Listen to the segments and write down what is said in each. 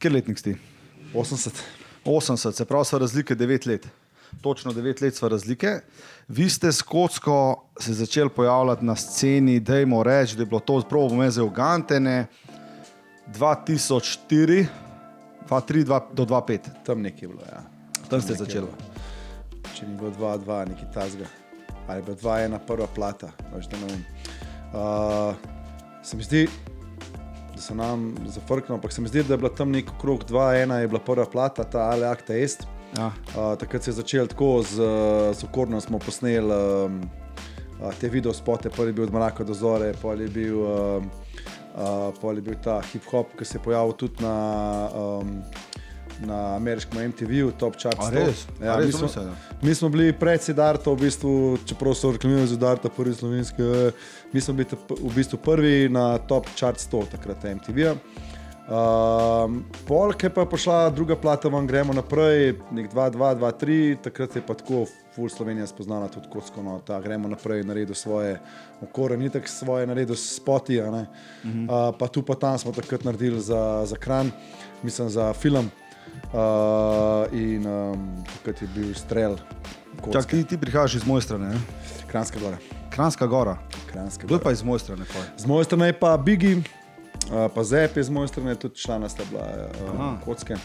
Kje letnik si ti? 80. 80, se pravi, sva razlike 9 let. Točno 9 let sva razlike. Vi ste s kocko se začeli pojavljati na sceni, dajmo reči, da je bilo to prav v Gantene 2004, 2003 do 2005. Tam nekje je bilo, ja. Tam ste začeli. Če ni bilo 2-2, nekaj tazga. Ali je bilo 2-1 prva plata, veš, da ne vem. Se mi zdi, da se nam zafrknilo, ampak se mi zdi, da je bila tam nek okrog 2-1 je bila prva plata, ta Ale Acta Est. Ja. Takrat se je začel tako, z Okornom smo posneli te videospote, prvi je bil od Mraka do Zore, pol je bil ta hip-hop, ki se je pojavil tudi na ameriškem MTV-u, Top Chart 100. Res? Ja, Res, mi smo bili pred Siddharto, v bistvu, čeprav so reklamirali Siddharta, prvi slovenski, mi smo bili v bistvu prvi na Top Chart 100 takrat MTV-a. Pol, ki je pa pošla druga plata, vam gremo naprej, nek 2-2, 2-3, takrat je pa tako ful Slovenija spoznala tudi kocko, no, ta gremo naprej, naredil svoje Okoren, ni tak svoje naredil spoti, ne. Pa tu pa tam smo takrat naredili za Kranj, mislim za film, in takrat je bil strel kocke. Čak, ti prihajaš iz Mojstrane, ne? Kranjska Gora. Kranjska Gora. Kranjska Kdo je Gora. pa iz Mojstrane? Z moje strane je pa Bigi, pa Zep je z moje strane, tudi člana sta bila kocke.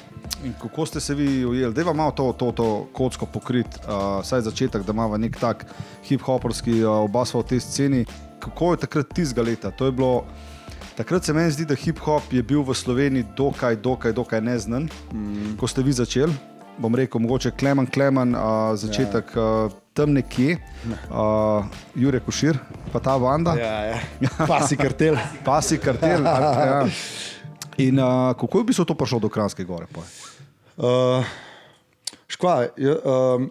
In kako ste se vi ujeli? Dajva malo to kocko pokrit, saj začetek, da imava nek tak hip-hoporski oba sva v tej sceni. Kako je takrat tistega leta? To je bilo, takrat se meni zdi, da hip-hop je bil v Sloveniji dokaj neznan. Ko ste vi začeli, bom rekel, mogoče Klemen, začetek tam nekje, Jure Košir, pa ta banda. Ja. Pasi kartel. Pasi kartel. Ja. In kako je v bistvu to prišlo do Kranjske Gore? Škva,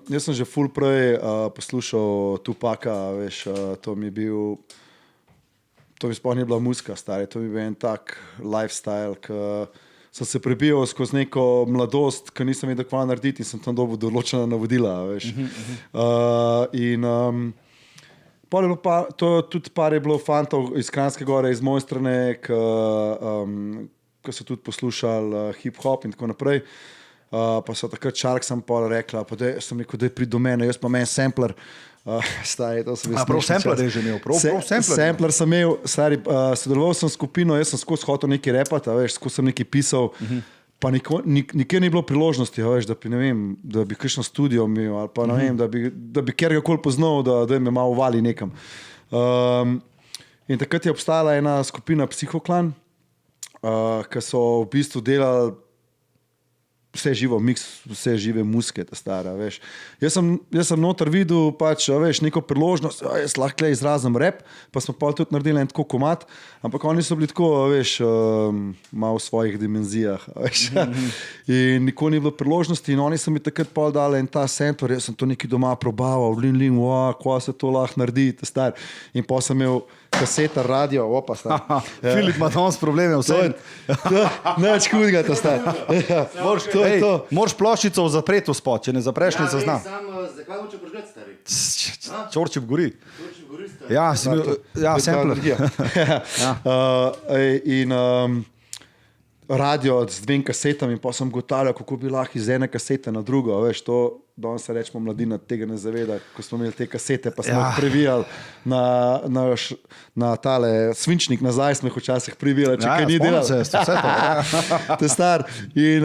jaz sem že ful prej poslušal Tupaka, veš, to mi sploh ni bila muzika, stari, to mi bil en tak lifestyle, ki sem se prebijal skozi neko mladost, ki nisem vedel, kva narediti in sem tam dobil določena navodila, veš. Pol je bilo tudi par je bilo fantov iz Kranjske Gore, iz moje strane, ki so tudi poslušali hip-hop in tako naprej. Pa so takrat Shark sem pol rekla, pa sem rekel, da je prid do mene, jaz pa meni sampler. Stari, to sem prav sampler je že imel, prav sampler. Sampler sem imel, stari, sodeloval sem skupino, jaz sem skozi hotel nekaj repati, veš, skozi sem nekaj pisal, pa nikjer ni bilo priložnosti, veš, da bi kakšno studio imel, ali pa ne vem, da bi kjerkoli poznal, da me malo vali nekam. In takrat je obstajala ena skupina Psihoklan, ki so v bistvu delali vse živo, miks, vse žive muzike, ta stara, veš. Jaz sem noter videl, pač, veš, neko priložnost, jaz lahko izrazim rap, pa smo pa tudi naredili en tako komad, ampak oni so bili tako, veš, malo v svojih dimenzijah, veš. In nikoli ni bilo priložnosti in oni so mi takrat pol dali en ta sampler, jaz sem to nekaj doma probaval, kva se to lahko naredi, ta star. In pa sem imel kaseta, radio, opa, star. Filip ima danes probleme, vse. Neč hudega, ta star. Moraš ploščico zapreti v spot, če ne zapreš, ne zaznam. Zakaj hoče požgati, stari? Čorčev gori. Stari. Ja, sampler. In radio z 2 kasetami in pa sem gotavljal, kako bi lahko iz ene kasete na drugo, veš, to danes se rečemo mladina tega ne zaveda, ko smo imeli te kasete, pa smo jih privijali na tale svinčnik nazaj, smo jih včasih privijali, če kaj ni delal. Vse to. Te star. In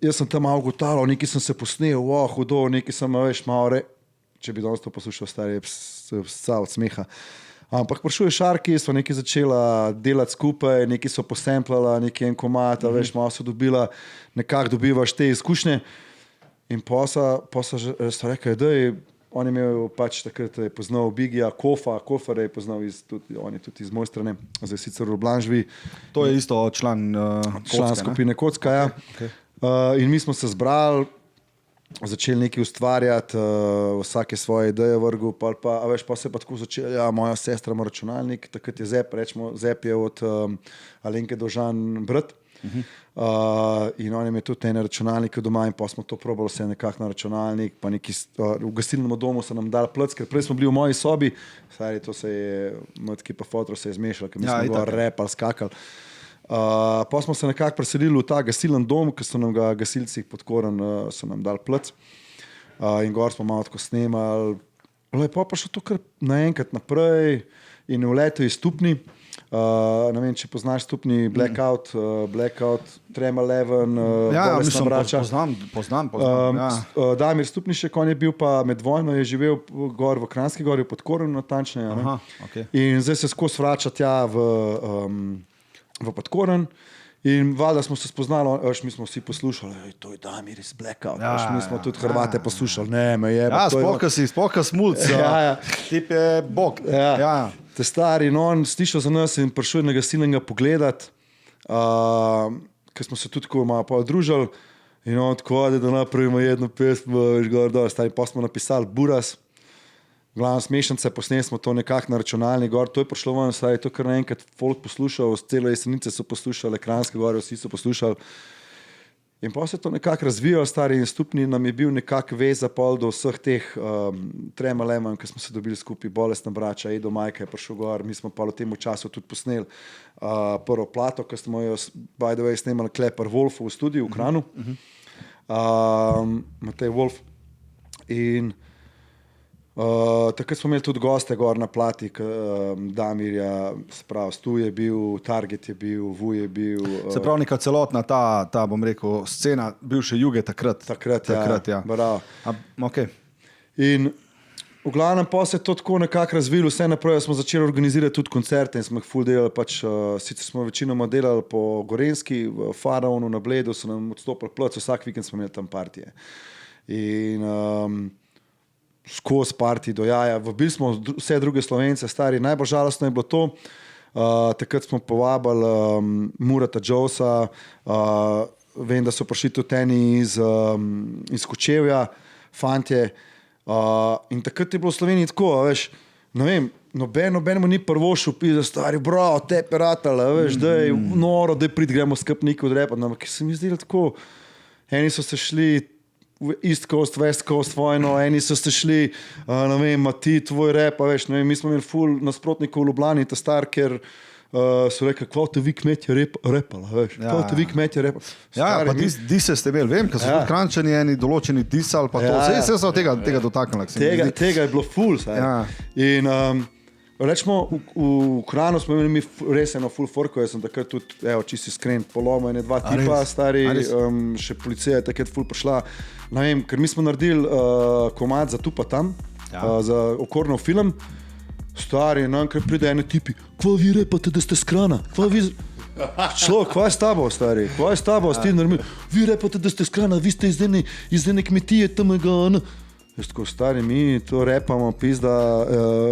jaz sem tam malo gotavljal, nekaj sem se posnel, hudo, nekaj sem, veš, malo če bi danes to poslušal, stari, se vsa od smeha. Ampak prišel je Sharky, smo nekaj začela delati skupaj, nekaj so posemplala, nekaj en komad, veš, malo so dobila, nekako dobivaš te izkušnje. In pa so rekli, da on je imel pač takrat je poznal Bigija, Kofer je poznal on je tudi iz moje strane, zdaj sicer v Ljubljani. To je isto član skupine Kocka, ja. Okay. In mi smo se zbrali, začeli nekaj ustvarjati, vsake svoje ideje vrgu, pa se pa tako začeli, ja, moja sestra ima računalnik, takrat je Zep, rečemo, Zep je od Alenke Dovžan brat. In on je tudi ene računalnike doma in pa smo to probali vse nekako na računalnik, pa neki v gostilnem domu so nam dali plc, ker prej smo bili v moji sobi, stari, to se je, motki pa fotro se je zmešalo, ker mi smo gor rap ali skakali. Pa smo se nekako preselili v ta gasilen dom, ki so nam ga gasilci Podkoren so nam dali plec. In gor smo malo tako snemali. Lepo pa šlo to kar naenkrat naprej in v letu je stupni. Ne vem, če poznaš stupni Blackout, Trema 11, Bolestna braća. Poznam. Damir Stupnišek, on je bil pa med vojno, je živel gor v Kranjski gori, v Podkorenu natančneje. Okay. In zdaj se skozi vrača tja v Podkoren. In valjda smo se spoznali, mi smo vsi poslušali, to je Damir iz Blackout, mi smo tudi Hrvate poslušali, ne, me je. Sploh smulc, tip je bog. Te stari, no, on slišal za nas in prišel na gasilnega pogledat, ker smo se tudi tako malo podružili in on tako, da napravimo jedno pesmo, gor dol, stari, pa smo napisali Buras. Glavno smešnice, posneli smo to nekako na računalnik gor, to je prišlo ven, saj je to kar naenkrat folk poslušal, celo Jesenice so poslušali, Kranjske gore, vsi so poslušali. In pa se to nekako razvijalo, stari in stupni nam je bil nekako veza pol do vseh teh Trema 11, ki smo se dobili skupaj, Bolestna braća, Edo Majka je prišel gor, mi smo pa v tem času tudi posneli prvo plato, ki smo jo, by the way, snemali Klepar Wolfu v studiu v Kranu, Matej Wolf. In takrat smo imeli tudi goste gor na plati, Damirja, sprav, Stu je bil, Target je bil, Vuj je bil. Se pravi, neka celotna ta bom rekel, scena bivše Juge takrat. Takrat, ja. Bravo. Okay. In v glavnem pa se je to tako nekako razvilo, vse naprej smo začeli organizirati tudi koncerte in smo jih ful delali, sicer smo večinoma delali po Gorenjski, v Faraonu, na Bledu, so nam odstopili plec, vsak vikend smo imeli tam partije. In skozi parti do jaja. Vabili smo vse druge Slovence, stari. Najbolj žalostno je bilo to. Takrat smo povabili Murata Jowsa, vem, da so prišli tudi eni iz Kočevja, fantje. In takrat je bilo v Sloveniji tako, veš, ne vem, nobenemu ni prvošel pisa, stari, bro, te peratale, veš, da je noro, da je gremo skrbniki odrepati. Ampak se mi zdelo tako, eni so se šli East Coast, West Coast vojno, eni so ste šli, ne vem, ti tvoj rap, veš, ne vem, mi smo imeli ful nasprotnikov v Ljubljani, ta star, ker so rekli, kva te vi kmetje repala, veš, kva te vi kmetje repala. Ja, pa dise ste imeli, vem, ker so tudi Kranjčani eni določeni disal, pa to, vse so tega dotaknili. Tega je bilo ful, saj. In rečemo, v Kranu smo imeli mi res eno full forko, jaz sem takrat tudi, čisto iskren, poloma ene dva tipa, stari, še policija je takrat full prišla. Ne vem, ker mi smo naredili komad za tu pa tam, za Okornov film, stari, ker pride ene tipi, kva vi repate, da ste s Krana, kva vi... Človek, kva je s tabo, stari, kva je s tabo, vi repate, da ste s Krana, vi ste iz ene kmetije tamega, Veš, tako stari, mi to repamo, pizda,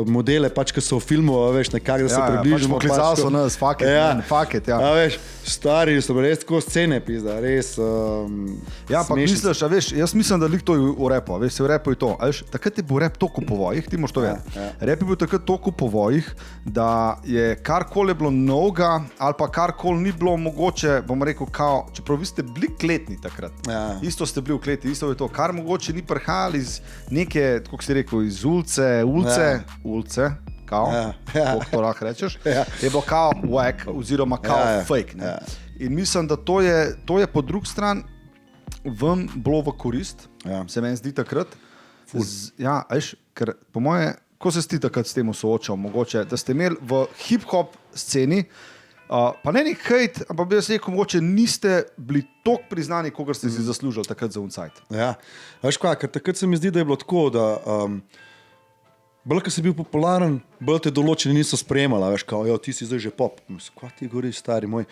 modele, pač, ki so v filmu, veš, nekako, da se približimo. Pač poklicali so nas, fuck it, ja. Veš, stari, so res tako scene, pizda, res pa misliš, veš, jaz mislim, da lik to je v repu, veš, se v repu je to. Veš, takrat je bil rep toliko po vojih, ti moš to vedeti. Rep je bil takrat toliko po vojih, da je karkoli bilo novega, ali pa karkoli ni bilo mogoče, bom rekel, kao, čeprav vi ste bili kletni takrat. Isto ste bili v kleti, isto je to, kar mogoče ni prihajali iz neke, kako si rekel, iz ulice, kao, kako to lahko rečeš, je bilo kao whack oziroma kao fake. Ne? In mislim, da to je po drugi strani vam bilo v korist, se meni zdi takrat. Ker po moje, ko se ti takrat s tem soočal, mogoče, da ste imeli v hip-hop sceni, pa ne nek hejt, ampak bi jaz rekel, mogoče niste bili toliko priznani, kogar ste si zaslužili takrat za uncajt. Ja, veš kaj, ker takrat se mi zdi, da je bilo tako, da bolj, ko si bil popularen, bolj te določeni niso sprejemala, veš, kao, ti si zdaj že pop. Kva ti govoriš, stari moj?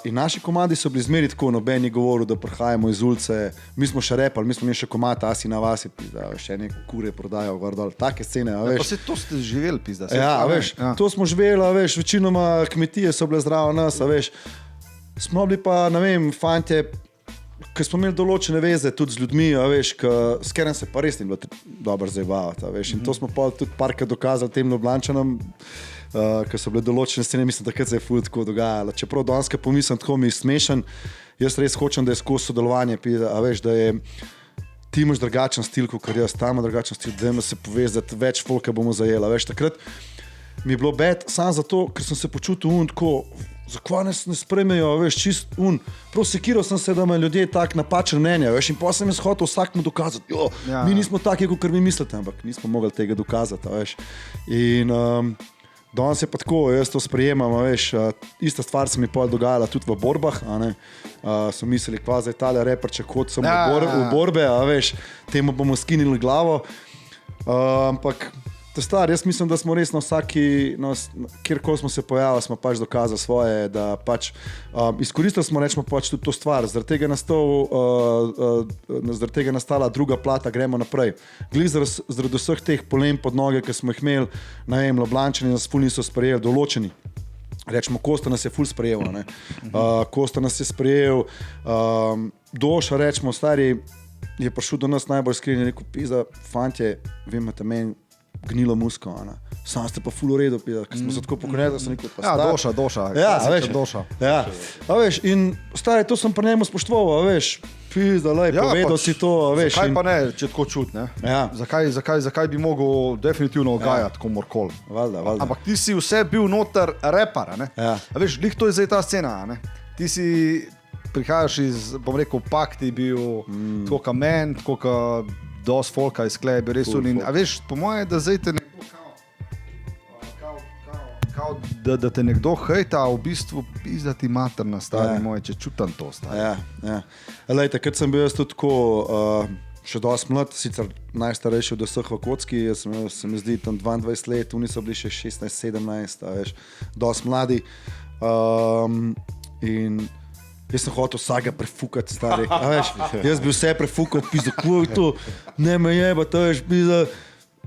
In naši komadi so bili zmeri tako, noben je govoril, da prihajamo iz ulice, mi smo še repali, mi smo imeli še komad, asi na vasi, pizda, veš, ene kure prodajo, gor dol, take scene, veš. Pa se to ste živeli, pizda. Veš, to smo živeli, veš, večinoma kmetije so bile zdravo nas, veš. Smo bili pa, ne vem, fantje, ker smo imeli določene veze tudi z ljudmi, veš, s katerim se pa res ni bilo dobro zabavati, veš, in to smo pa tudi parkrat dokazali tem Ljubljančanom, ker so bile določene scene, mislim, takrat se je ful tako dogajalo. Čeprav danes, ko pomislim, tako mi je smešen, jaz res hočem, da je skozi sodelovanje, veš, da je ti imaš drugačen stil, kot jaz, tam drugačen stil, da se povezati, več folka bomo zajela, veš, takrat mi je bilo bed, samo zato, ker sem se počutil tako, zakaj nas ne sprejmejo, veš, čist prav sekiral sem se, da me ljudje tak napačen mnenja, veš, in potem sem jaz hotel vsakmu dokazati, mi nismo taki, kot vi mislite, ampak nismo mogli tega dokazati, veš. In danes je pa tako, jaz to sprejemam, veš, ista stvar se mi pol dogajala tudi v borbah, a ne, so mislili, kva za Italija reperček, hod sem v borbe, a veš, temu bomo skinili glavo, ampak to star, jaz mislim, da smo res na vsaki, kjerkoli smo se pojavili, smo pač dokazali svoje, da pač izkoristili smo, rečemo pač tudi to stvar, zaradi tega nastala druga plata, gremo naprej. Glih zaradi vseh teh polem pod noge, ki smo jih imeli, ne vem, Ljubljančani nas ful niso sprejeli, določeni. Rečemo, Kosta nas je ful sprejel, ne. Kosta nas je sprejel, Doša, rečemo, stari, je prišel do nas najbolj iskren in rekel, pizda, fantje, vi imate meni gnilo musko, sam ste pa ful v redu, ker smo se tako pokonjali, da sem rekel, pa star. Doša. Ja, veš, Doša. Ja, a veš, in stari, to sem pri njemu spoštoval, a veš, pizda, lej, povedal pač, si to, a veš. Zakaj pa ne, če tako čut, ne? Ja. Zakaj bi mogel definitivno ogajati komorkoli? Valjda. Ampak ti si vse bil noter repar, ne? Ja. A veš, glih to je zdaj ta scena, ne? Ti si prihajaš iz, bom rekel, Pakti bil tako kamen, tako ka dosti folka iz Kleja bi res unin. A veš, po moje, da zdaj te nekdo kao, da te nekdo hejta, v bistvu pizdati materna, stari moje, če čutam to, stari. Ja. Lej, takrat sem bil jaz tudi tako, še dosti mlad, sicer najstarejši od vseh v kocki, jaz se mi zdi tam 22 let, oni so bili še 16-17, a veš, dosti mladi. In jaz sem hotel vsega prefukati, stari. A veš, jaz bi vse prefukal, pizda, kvoj to, ne me jeba, to veš, pizda.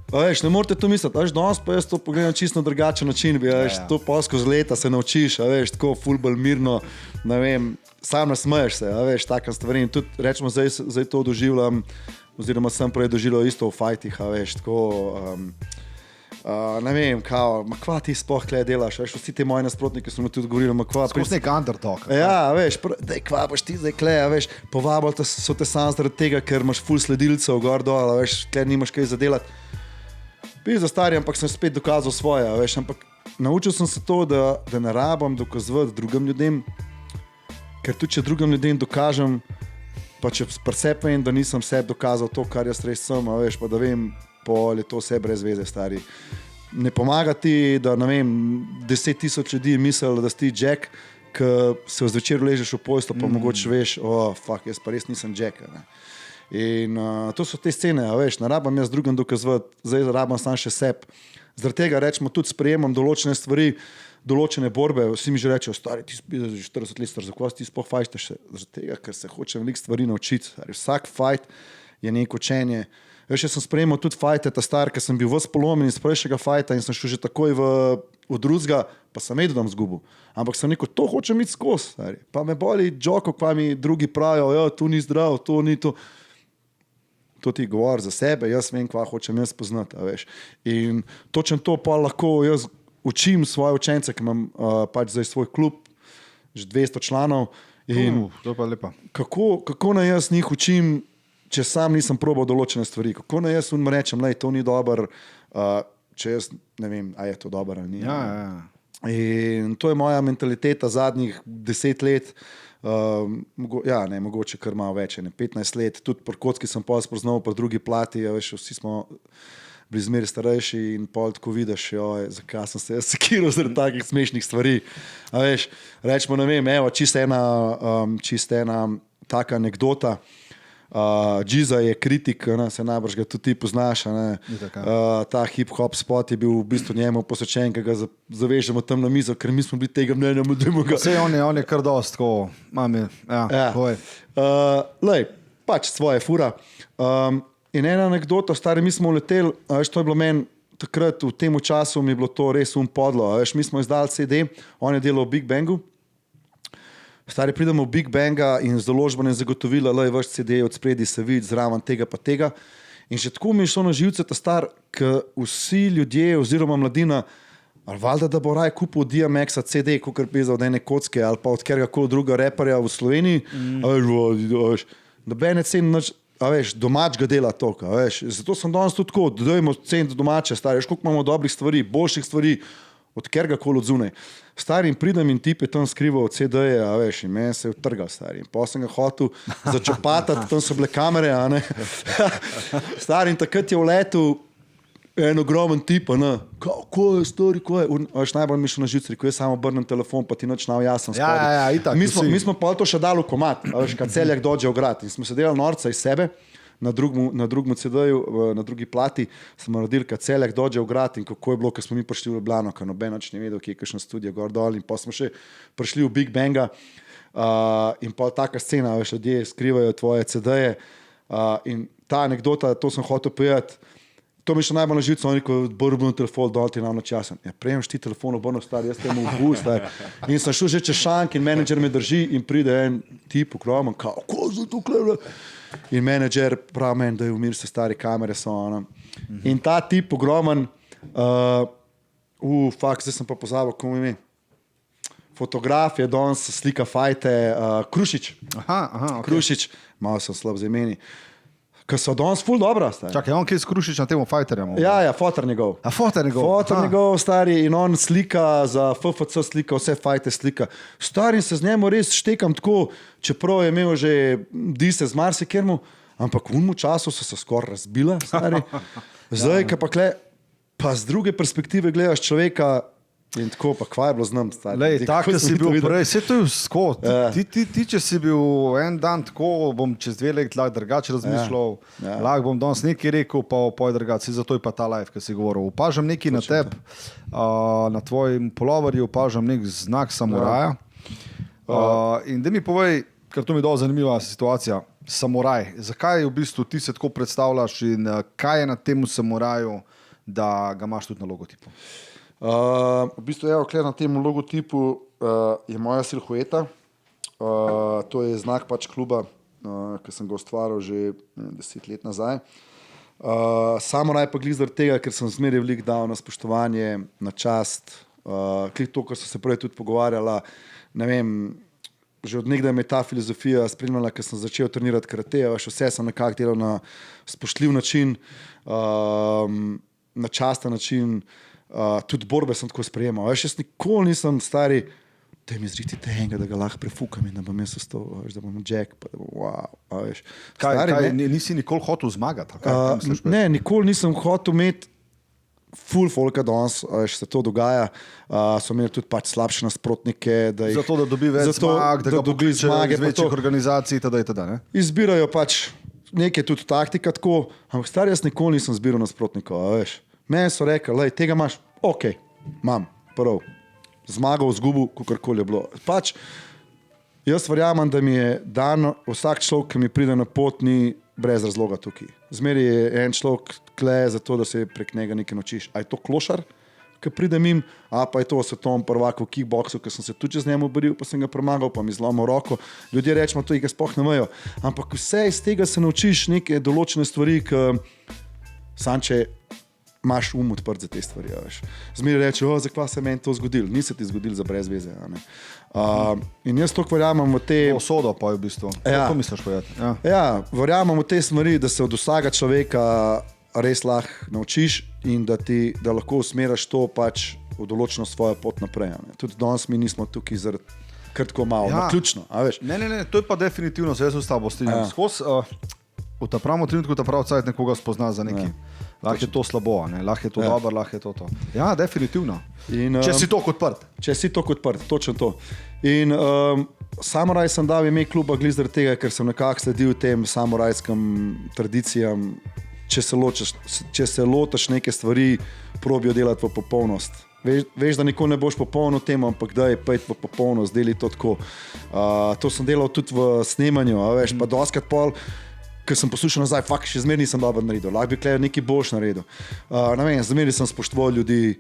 A veš, ne morate to misliti, a veš, danes pa jaz to pogledam čisto na drugačen način, a veš, to pa skozi leta se naučiš, a veš, tako ful bolj mirno, ne vem, sam nasmeješ se, a veš, takem stvari. In tudi, rečemo, zdaj to doživljam, oziroma sem prej doživljal isto v fajtih, a veš, tako, ne vem, kao, ma kva ti sploh tle delaš, veš, vsi ti moji nasprotniki so mi tudi govorili, ma kva... Skozi nek underdog. Ja, veš, daj, kva boš ti zdaj tle, veš, povabili so te sam zaradi tega, ker imaš ful sledilcev gor dol, veš, tle nimaš kaj zadelati. Pizda stari, ampak sem spet dokazal svoje, veš, ampak naučil sem se to, da ne rabam dokazovati drugim ljudem, ker tudi če drugim ljudem dokažem, pa če pri sebi vem, da nisem sebi dokazal to, kar jaz res sem, veš, pa da vem, ali je to vse brez veze, stari. Ne pomaga ti, da, ne vem, 10 000 ljudi misli, da si ti Jack, ki se zvečer ležeš v posteljo, pa mogoče veš, fuck, jaz pa res nisem Jack, ne. In to so te scene, a veš, ne rabam jaz drugim dokazovati, zdaj rabam sam še sebi. Zaradi tega, rečemo, tudi sprejemam določene stvari, določene borbe, vsi mi že rečejo, stari, ti spidaš že 40 let star, zakaj ti sploh fajtaš? Zaradi tega, ker se hočem veliko stvari naučiti. Vsak fajt je neko učenje. Veš, jaz sem sprejemal tudi fajte, ta star, ker sem bil ves polomen iz prejšnjega fajta in sem šel že takoj v drugega, pa sem vedel, da bom zgubil. Ampak sem rekel, to hočem iti skozi, stari. Pa me boli džoko, pa mi drugi pravijo, to ni zdrav, to ni to. To ti govori za sebe, jaz vem, kva hočem jaz poznati, a veš. In točno to pa lahko jaz učim svoje učence, ki imam pač zdaj svoj klub, že 200 članov. In to pa lepa. Kako naj jaz njih učim, če sam nisem probal določene stvari? Kako naj jaz rečem, lej, to ni dober, če jaz ne vem, a je to dober ali ni. Ja. In to je moja mentaliteta zadnjih 10 let, mogoče kar malo več, 15 let, tudi pri kocki sem pol spoznal, pri drugi plati, veš, vsi smo bili zmeri starejši in pol tako vidiš, zakaj sem se jaz sekiral zaradi takih smešnih stvari. A veš, rečemo, ne vem, evo, čisto ena taka anekdota. Džiza je kritik, se najbrž ga tudi ti poznaš, ta hip-hop spot je bil v bistvu njemu posvečen, ki ga zavežemo tam na mizo, ker mi smo bili tega mnenja, Vse on je kar dost, tako, mami, lej, pač svoje fura. In ena anekdota, stari, mi smo leteli, veš, to je bilo meni takrat, v tem času mi je bilo to res podlo, veš, mi smo izdali CD, on je delal v Big Bangu. Stari, pridemo v Big Banga in z določbene zagotovila, lej, vaš CD od spredi se vidi, zraven tega pa tega. In že tako mi je šlo na živce ta star, ker vsi ljudje oziroma mladina, ali valjda, da bo raj kupil DMX-a CD, kakor pisa od ene kocke, ali pa od kjerkoli druga reperja v Sloveniji, nobene cene, a veš, domačega dela toliko, a veš. Zato sem danes tudi tako, dodajmo ceniti domače, stari, veš, koliko imamo dobrih stvari, boljših stvari, od kjerkoli od zunaj. Stari in pridem in tip je tam skrival CD-je, a veš, in meni se je utrgal, stari. In potem sem ga hotel začopatati, tam so bile kamere, a ne. Stari, in takrat je v letu en ogromen tip, ne. Ko je, stari, ko je? Veš, najbolj mi šlo na živce, ko je samo obrnem telefon, pa ti nič nav jasen. Ja, itak. Mi smo pa to še dali v komad, a veš, kad Celjak dođe v grad. In smo se delali norca iz sebe, na drugem CD-ju, na drugi plati, smo naredili, kad Celjak dođe v grad in kako je bilo, ko smo mi prišli v Ljubljano, ko noben nič ne vedel, kje je kakšna studija gor dol, in pa smo še prišli v Big Banga in pa taka scena, veš, ljudje skrivajo tvoje CD-je in ta anekdota, to sem hotel povedati, to mi še najbolj na živce, oni ko obrnem telefon, dol ti nam časen. Ja, prejmeš ti telefon, obrnem star, jaz temu v bus, in sem šel že čez šank in menedžer me drži in pride en tip v kroman, kao, ko je to klevle? In menedžer pravi meni, da je umir se, stari kamere so, ona. In ta tip ogromen, fakt, zdaj sem pa pozabil, kako ime. Fotograf je danes slika fajte, Krušič. Aha, okay. Krušič, malo sem slab za imeni. Ker so danes ful dobra, stari. Čakaj, on kje skrušič na temu fajterjem? Ja, fotor njegov. A fotor njegov? Fotor njegov, stari, in on slika za FFC slika, vse fajte slika. Stari, se z njemu res štekam tako, čeprav je imel že dise z marsikermu, ampak v unmu času so se skoraj razbila, stari. Zdaj, ja. Pa z druge perspektive gledaš človeka in tako, pa kva je bilo z nam, stari. Lej, tako si bil prej, vse to je vsko. Ti, če si bil en dan tako, bom čez 2 leti lahko drugače razmišljal, lahko bom danes nekaj rekel, pa je drugače, zato je pa ta live, ki si govoril. Upažam nekaj na tebi, na tvojem polovarju, upažam nek znak samuraja. In da mi povej, ker to mi je dovolj zanimiva situacija, samuraj, zakaj v bistvu ti se tako predstavljaš in kaj je na temu samuraju, da ga imaš tudi na logotipu? V bistvu, evo, na tem logotipu je moja silhueta. To je znak pač kluba, ki sem ga ustvaril že 10 let nazaj. Samuraj pa glih zaradi tega, ker sem zmeraj veliko dal na spoštovanje, na čast. Glih to, kar so se prej tudi pogovarjala, ne vem, že od nekdaj me je ta filozofija spremljala, ker sem začel trenirati karate, vse sem nekako delal na spoštljiv način, na časten način. Tudi borbe sem tako sprejemal. Veš, jaz nikoli nisem stari, da mi zritite enega, da ga lahko prefukam in da bom jaz ostal, da bom Jack, pa da bom wow. Veš. Kaj, nisi nikoli hotel zmagati? Ne, nikoli nisem hotel imeti full folka danes, veš, se to dogaja. So imeli tudi pač slabše nasprotnike. Zato, da dobi več zmag, da ga dobi zmage iz večjih organizacij, teda, ne? Izbirajo pač nekaj tudi taktika tako, ampak stari, jaz nikoli nisem zbiral nasprotnikov, veš. Meni so rekli, lej, tega imaš, ok, imam, prv, zmagal, zgubil, kakorkoli je bilo. Pač, jaz verjamem, da mi je dan vsak človek, ki mi pride na pot, ni brez razloga tukaj. Zmeri je en človek tle za to, da se prek njega nekaj naučiš. A je to klošar, ki pride mim, a pa je to svetovni prvak v kickboksu, ki sem se tudi z njemu boril, pa sem ga premagal, pa mi zlomil roko. Ljudje rečemo, to jih sploh ne vejo. Ampak vse iz tega se naučiš neke določene stvari, ki sanče imaš odprt za te stvari. Zmeraj reče, zakaj se meni to zgodilo? Ni se ti zgodilo za brez veze. In jaz toliko verjamem v te... Osodo pa je v bistvu. Ja. To misliš povedati. Ja, verjamem v te smeri, da se od vsakega človeka res lahko naučiš in da lahko usmeraš to pač v določeno svojo pot naprej. Tudi danes mi nismo tukaj zaradi krtko malo, naključno. Ne, to je pa definitivno, se jaz s tabo strinjam. V ta pravem trenutku ta prav cajt nekoga spozna za neki. Lahko je to slabo, ne? Lahko je to dobro, lahko je to. Ja, definitivno. Če si to odprt. Če si to odprt, točno to. In samuraj sem dal ime kluba glih zaradi tega, ker sem nekako sledil tem samurajskim tradicijam. Če se lotaš neke stvari, probijo delati v popolnost. Veš, da nikoli ne boš popolno temu, ampak daj pejt v popolnost, deli to tako. To sem delal tudi v snemanju, veš, pa doskrat pol, ker sem poslušal nazaj, še zmeraj nisem dobro naredil, lahko bi klejo nekaj boljš naredil. Ne vem, zmeraj sem spoštoval ljudi,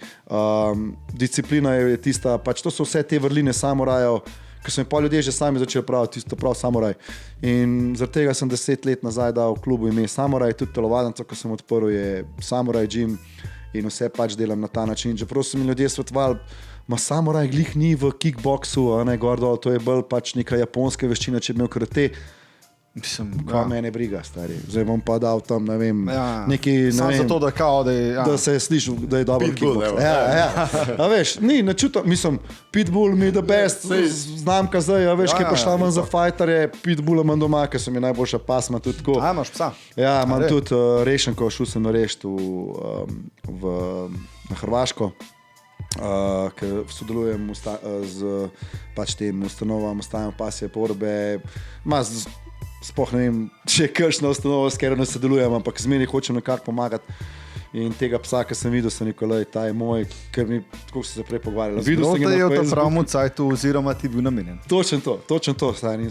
disciplina je tista, pač to so vse te vrline samurajev, ker so mi pa ljudje že sami začeli praviti, tisto prav samuraj. In zaradi tega sem 10 let nazaj dal v klubu ime Samuraj, tudi telovadnico, ko sem odprl, je Samuraj gym in vse pač delam na ta način. Čeprav so mi ljudje svetovali, samuraj glih ni v kickboksu, a ne gor dol, to je bolj pač neka japonska veščina, če bi imel karate. Mislim, Kaj mene briga, stari. Zdaj bom pa dal tam, ne vem, neki, ne samo vem, zato, da kao, da je... da se sliši, da je dobro Pitbull, kickbox. evo. Ja. A veš, ni, načuto, mislim, Pitbull mi je the best, znamka zdaj, a veš, ki je prišla ven za fajterje, Pitbulla imam doma, ker so mi najboljša pasma tudi tako. A, imaš psa? Ja, imam tudi rešenko, šel sem rešiti na Hrvaško, ker sodelujem z pač tem ustanovam, ostajem pasje porbe, sploh ne vem, če je kakšna ustanova, s katero ne sodelujem, ampak zmeraj hočem nekako pomagati. In tega psa, ki sem videl, sem rekel, ta je moj, ker mi, tako so se prej pogovarjali. Videl sem, da je v tem pravmu cajtu oziroma ti bil namenjen. Točno to, stari.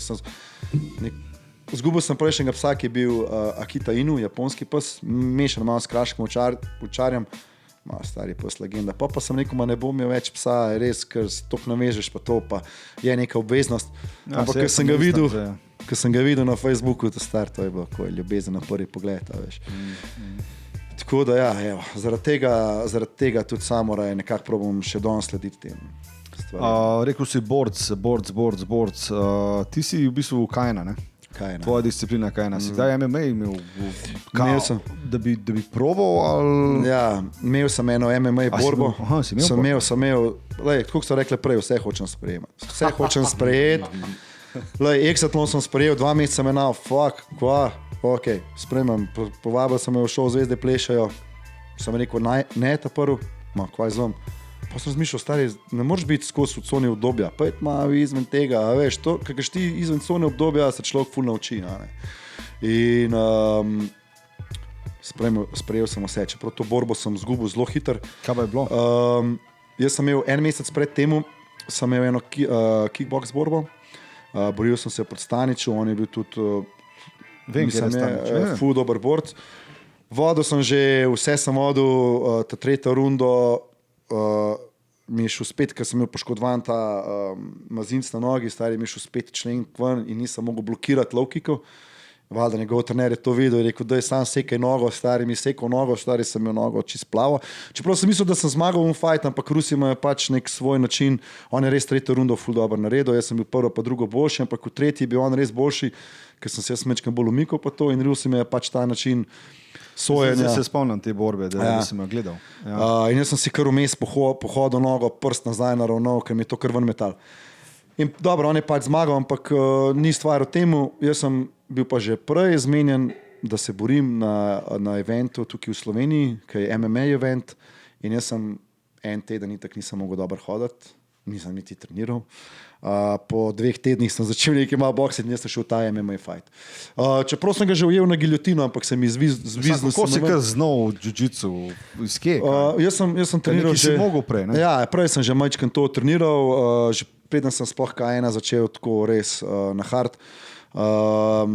Zgubil sem prejšnjega psa, ki je bil Akita Inu, japonski pes, mešan malo s kraškim ovčarjem, malo stari pes, legenda. Pa sem rekel, ne bom imel več psa, res, ker toliko navežeš, pa to pa je neka obveznost. Ampak ker sem ga videl na Facebooku, to je bilo ljubezen na prvi pogled, veš. Tako da ja, evo, zaradi tega tudi samoraj nekako probam še danes slediti tem stvarem. Rekel si borc. Ti si v bistvu kajna, ne? Kajna. Tvoja disciplina kajna. Si kdaj MMA imel Imel sem. Da bi probal ali... Ja, imel sem eno MMA borbo. Si imel? Sem imel, tako so rekli prej, vse hočem sprejemati. Vse hočem sprejeti. Exatlon sem sprejel, 2 meseca me kva? Ok, sprejemam, povabil sem me v šov Zvezde plešajo, sem rekel, ne ta prvi, kvaj zvem. Pa sem razmišljal, stari, ne moreš biti skozi v coni obdobja, pa je malo izven tega, a veš, to, kaj ti izven coni obdobja, se človek ful nauči. In sprejel sem vse, čeprav to borbo sem zgubil zelo hiter. Kaj pa je bilo? Jaz sem imel 1 mesec pred temu, sem imel eno kickbox borbo, boril sem se pred Staniču, on je bil tudi... Vem, kjer je Stanič. Ful dober borc. Vodil sem že, vse sem vodil, ta tretjo rundo, mi je šel spet, ker sem imel poškodovan ta mazinc na nogi, stari mi je šel spet člen ven in nisem mogel blokirati low kickov. Valjda njegov trener je to videl in rekel, da je sam sekaj nogo, stari mi sekal nogo, stari sem imel nogo čist plavo. Čeprav sem mislil, da sem zmagal v fight, ampak Rusi imajo pač nek svoj način, on je res tretjo rundo ful dobro naredil, jaz sem bil prvo pa drugo boljši, ampak v tretji je bil on res boljši, ker sem se jaz mečkam bolj umikal pa to in Rusi me je pač ta način sojenja. Se spomnim te borbe, da sem jo gledal. Ja. In jaz sem si kar vmes pohodil nogo, prst nazaj naravnal, ker mi je to kar ven metal. In dobro, on je pač zmagal, ampak ni stvar v temu, jaz sem bil pa že prej zmenjen, da se borim na eventu tukaj v Sloveniji, ki je MMA event in jaz sem en teden itak nisem mogel dobro hoditi, nisem niti treniral. Po 2 tednih sem začel nekaj malo boksiti in jaz sem šel v ta MMA fight. Čeprav sem ga že ujel na giljotino, ampak se mi zviznil. Kako si kar znal jiu-jitsu? Iz kje? Jaz sem treniral že... Si mogel prej, ne? Ja, prej sem že majčkeno to treniral, že preden sem sploh K1 začel tako res na hard.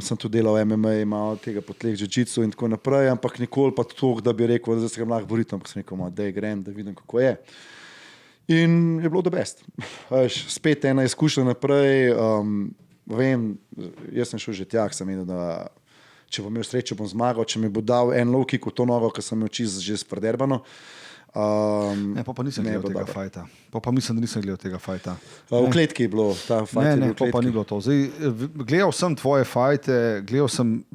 Sem tudi delal MMA, malo tega po tleh jiu-jitsu in tako naprej, ampak nikoli pa to, da bi rekel, da se ga lahko borim, ampak sem rekel, da je grem, da vidim, kako je. In je bilo the best. Spet ena izkušnja naprej, vem, jaz sem šel že tjak, sem videl, da če bom imel srečo, bom zmagal, če mi bo dal en low kick v to nogo, ker sem imel čist že sprederbano. Pa nisem gledal tega fajta. Pa mislim, da nisem gledal tega fajta. V kletki je bilo ta fajt. Ne, pa ni bilo to. Zdaj, gledal sem tvoje fajte,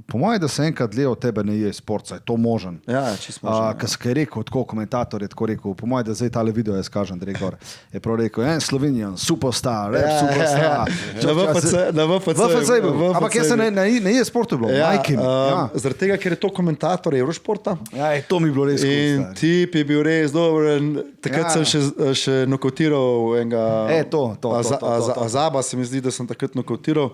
po mojem, da sem enkrat gledal tebe ne je sporca, je to možen. Ja, čisto možen. Kaj je rekel, tako komentator je tako rekel, po mojem, da zdaj tale video jaz kažem, da je gor. Je prav rekel, Slovenijan, superstar, superstar. Na VFC. Ampak jaz se ne je sportu bilo, majke mi. Zaradi tega, ker je to komentator Eurošporta. Ja, to mi je bilo res cool. In tip je bil res dober. Takrat sem še nokotiral enega Azaba, se mi zdi, da sem takrat nokotiral.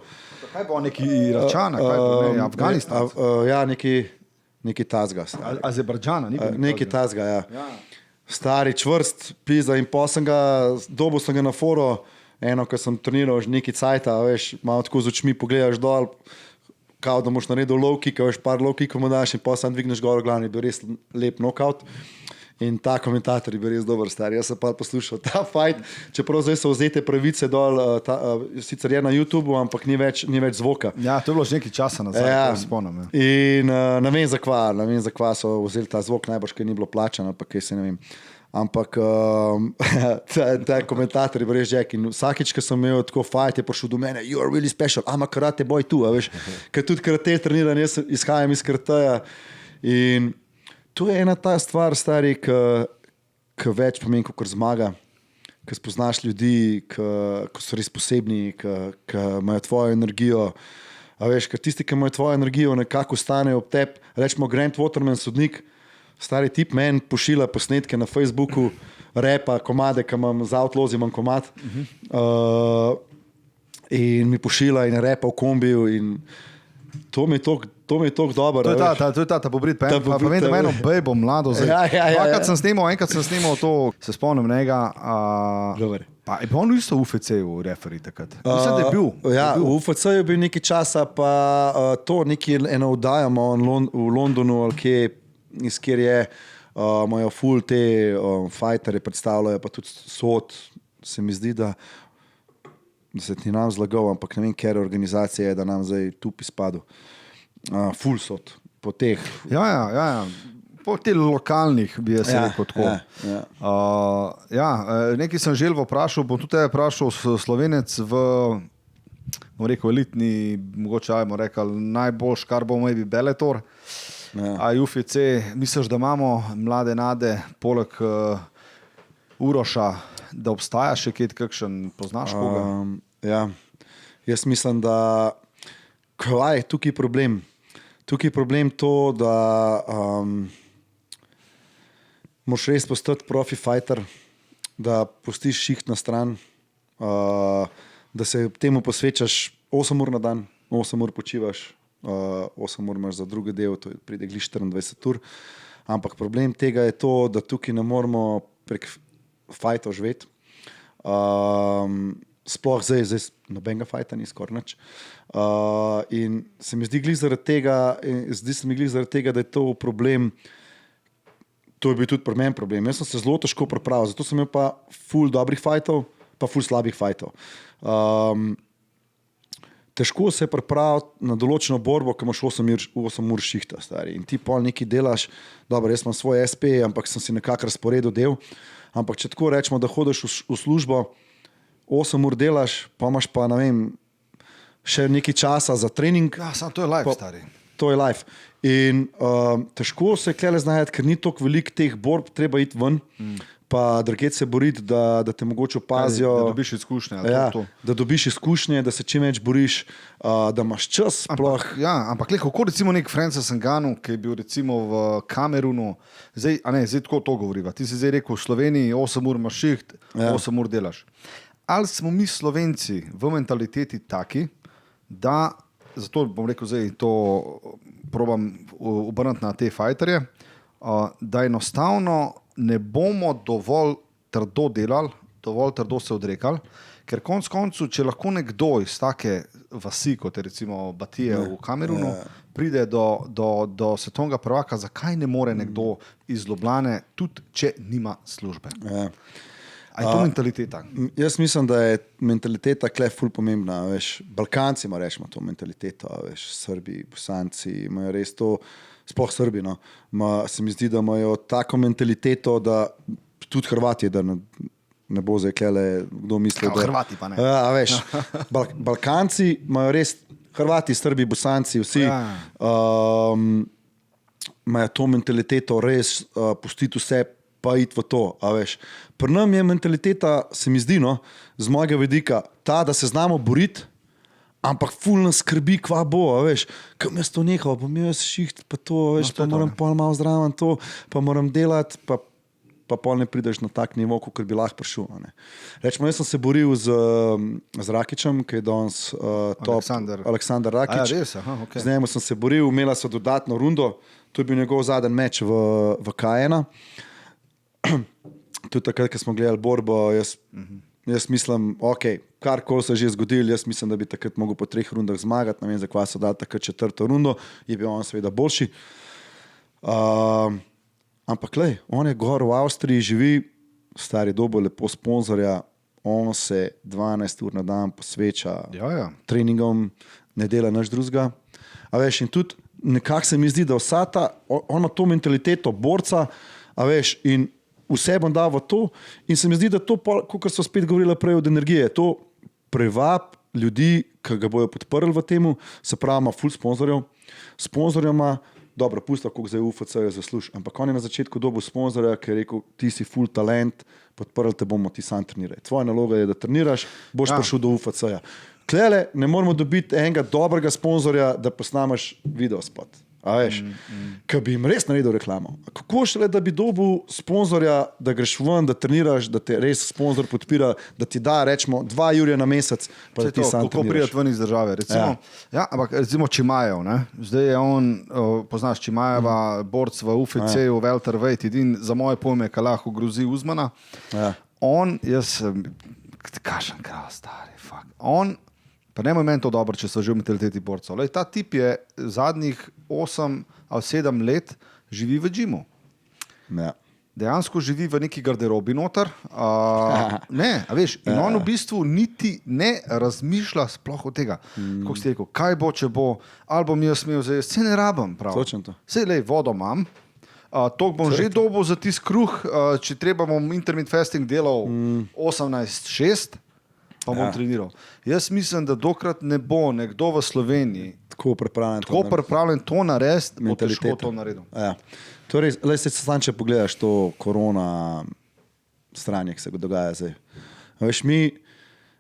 Kaj bo neki Iračana, kaj bo Afganistan? Ja, neki tazga. Azerbajdžana? Neki tazga, ja. Stari čvrst, pizda in dobil sem ga na foro, eno, ko sem treniral že neki cajta, veš, malo tako z očmi pogledaš dol, kao da moš naredil low kick, veš, par low kickov mu daš in pa sam dvigneš gor glavni, bil res lep knockout. In ta komentator je bil res dober, stari. Jaz sem pa poslušal ta fight, čeprav zdaj so vzete pravice dol, sicer je na YouTubeu, ampak ni več zvoka. Ja, to je bilo že nekaj časa nazaj, to spomnim. Ja. In ne vem za kva so vzeli ta zvok, najbolj, ker ni bilo plačano, ampak kaj se ne vem. Ampak ta komentator je bil res Jack in vsakič, ko sem imel tako fight, je prišel do mene, you are really special, I'm a karate boy too, a veš, ker tudi karate treniram, jaz izhajam iz karateja in to je ena ta stvar, stari, ki več pomeni, kot zmaga, ki spoznaš ljudi, ki so res posebni, ki imajo tvojo energijo. A veš, ker tisti, ki imajo tvojo energijo, nekako stanejo ob tebi. Rečemo, Grant Waterman, sodnik, stari tip, meni pošilja posnetke na Facebooku, repa, komade, ki imam za Outlaws, imam komad. In mi pošilja in repa v kombiju. In to mi je toliko dobro. To je ta pobrit pen. Pa vem, da meni bejbo mlado. Enkrat sem snimal to, se spomnim njega. Pa je on isto v UFC-u referi takrat. Mislim, da je bil. Ja, v UFC-u je bil nekaj časa, pa to nekaj eno vdajamo v Londonu, ali kjer je, imajo ful te fajtere predstavljajo, pa tudi sod, se mi zdi, da se ti nam zlagal, ampak ne vem, kjer organizacija je, da nam zdaj tup izpadu. Ful sod, po teh. Ja. Po teh lokalnih, bi jaz rekel tako. Nekaj sem želel vprašal, bom tudi vprašal Slovenec bom rekel, elitni, mogoče ajmo rekel, najboljš, kar bo maybe Bellator. A UFC, misliš, da imamo mlade nade, poleg Uroša, da obstaja še kakšen, poznaš koga? Ja, jaz mislim, da tukaj je problem. Tukaj je problem to, da moraš res postati profi fighter, da pustiš šiht na stran, da se temu posvečaš 8 ur na dan, 8 ur počivaš, 8 ur imaš za drugi del, to pride gliš 24 ur. Ampak problem tega je to, da tukaj ne moramo prek fajtov živeti. Sploh zdaj nobenega fajta ni skoraj nič. In se mi zdi glih zaradi tega, da je to problem. To je bil tudi pri meni problem. Jaz sem se zelo težko pripravil, zato sem imel pa ful dobrih fajtov, pa ful slabih fajtov. Težko se je pripraviti na določeno borbo, ko imaš 8 ur šihta, stari. In ti pol nekaj delaš, dobro, jaz imam svoj SP, ampak sem si nekako razporedil del. Ampak če tako rečemo, da hodiš v službo, 8 ur delaš, pa imaš pa, ne vem, še nekaj časa za trening. Ja, samo to je life, stari. To je life. In težko se klele znajati, ker ni toliko veliko teh borb, treba iti ven, pa druget se boriti, da te mogoče opazijo. Da dobiš izkušnje. Da dobiš izkušnje, da se čim več boriš, da imaš čas. Ampak kako recimo nek Francis Ngannou, ki je bil recimo v Kamerunu, zdaj tako to govoriva, ti si zdaj rekel, v Sloveniji 8 ur imaš šiht, 8 ur delaš. Ali smo mi Slovenci v mentaliteti taki, da, zato bom rekel zdaj, to probam obrniti na te fajterje, da enostavno ne bomo dovolj trdo delali, dovolj trdo se odrekali, ker konc koncu, če lahko nekdo iz take vasi, kot je recimo Batije v Kamerunu, pride do svetovnega prvaka, zakaj ne more nekdo iz Ljubljane, tudi če nima službe? A je to mentaliteta? Jaz mislim, da je mentaliteta kle ful pomembna. Veš, Balkanci ima rečemo to mentaliteto, veš, Srbi, Bosanci imajo res to, sploh Srbi, no. Se mi zdi, da imajo tako mentaliteto, da tudi Hrvati, da ne bo zdaj klele, kdo misli, da... Hrvati pa ne. Veš, Balkanci imajo res, Hrvati, Srbi, Bosanci, vsi imajo to mentaliteto res pustiti vse, pa iti v to, a veš. Pri nam je mentaliteta, se mi zdi, no, z mojega vidika, ta, da se znamo boriti, ampak ful nas skrbi, kva bo, a veš. Kam jaz to nehal, pa mi jaz šiht, pa to, veš, pa moram pol malo zdraven to, pa moram delati, pa pol ne prideš na tak nivo, kot bi lahko prišel. Rečemo, jaz sem se boril z Rakičem, ki je danes Aleksandar Rakič. Res, okay. Z njemu sem se boril, imela so dodatno rundo, to je bil njegov zadnji meč v K1. Tudi takrat, ko smo gledali borbo, jaz mislim, ok, karkoli se je že zgodil, jaz mislim, da bi takrat mogel po 3 rundah zmagati, ne vem, za kva so dali takrat 4. rundo, je bil on seveda boljši. Ampak lej, on je gor v Avstriji, živi, stari dobo, lepo sponzorja, on se 12 ur na dan posveča treningom, ne dela nič drugega. A veš, in tudi nekako se mi zdi, da vsa ta, on ima to mentaliteto borca, a veš, in vse bom dal v to in se mi zdi, da to, kot so spet govorili prej od energije, to privab ljudi, ki ga bojo podprli v temu, se pravi, ima ful sponzorjev, sponzorjama, dobro, pusta, koliko zdaj UFC je zasluž, ampak on je na začetku dobil sponzorja, ki je rekel, ti si ful talent, podprli te bomo, ti sam treniraj. Tvoja naloga je, da treniraš, boš prišel do UFC-ja. Klele ne moramo dobiti enega dobrega sponzorja, da posnamaš videospot. A veš, ki bi jim res naredil reklamo. Kako šele, da bi dobil sponzorja, da greš ven, da treniraš, da te res sponzor podpira, da ti da, rečemo, 2 jurja na mesec, pa da ti sam treniraš. Kako prijeti ven iz države, recimo. Ja, ampak recimo Čimajev, ne? Zdaj je on, poznaš Čimajeva, borc v UFC-u, welterweight, edin za moje pojme, ki lahko grozi Uzmana. Ja. On, kašen krav, stari, fuck. On, pa ne meni to dobro, če so že v mentaliteti borcev. Lej, ta tip je zadnjih 8 ali 7 let živi v džimu. Ja. Dejansko živi v neki garderobi noter. Ne, a veš, in on v bistvu niti ne razmišlja sploh od tega. Kako si rekel, kaj bo, če bo, ali bom jaz smel zdaj, se ne rabim prav. Točno to. Sej, lej, vodo imam, toliko bom že dobil za tis kruh, če treba bom intermittent fasting delal 18-6, pa bom treniral. Jaz mislim, da dokrat ne bo nekdo v Sloveniji tako pripravljen to narediti, bo težko to naredil. Ja. Torej, se sam, če pogledaš to korona stranje, ki se dogaja zdaj. Veš, mi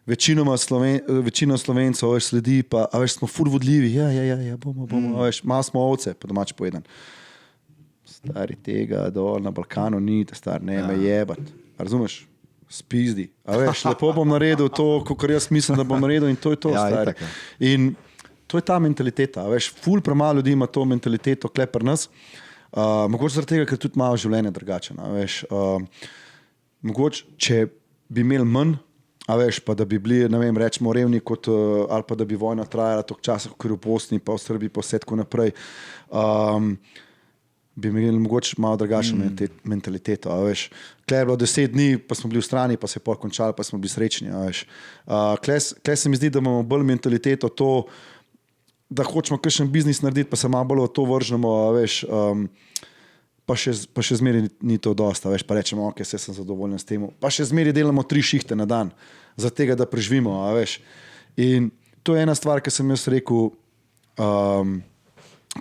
večina Slovencev sledi, pa veš, smo ful vodljivi, ja, bomo, veš, malo smo ovce, pa domač povedan. Stari tega dol na Balkanu ni, star, ne me jebat. Razumeš? Spizdi. A veš, lepo bom naredil to, kar jaz mislim, da bom naredil in to je to, stari. In to je ta mentaliteta. A veš, ful premalo ljudi ima to mentaliteto, kle pri nas. Mogoče zaradi tega, ker tudi malo življenje drugače. Mogoče, če bi imeli manj, a veš, pa da bi bili, ne vem, rečemo revni kot, ali pa da bi vojna trajala toliko časa, kot je v Bosni, pa v Srbiji, pa vse tako naprej, bi imeli mogoče malo drugačno mentaliteto. Kle je bilo 10 dni, pa smo bili v strani, pa se je pol končali, pa smo bili srečni. Kle se mi zdi, da imamo bolj mentaliteto to, da hočemo kakšen biznis narediti, pa se malo bolj v to vržemo, pa še zmeri ni to dosta, pa rečemo, ok, se sem zadovoljen s tem. Pa še zmeri delamo 3 šihte na dan, za tega, da preživimo. In to je ena stvar, ki sem jaz rekel,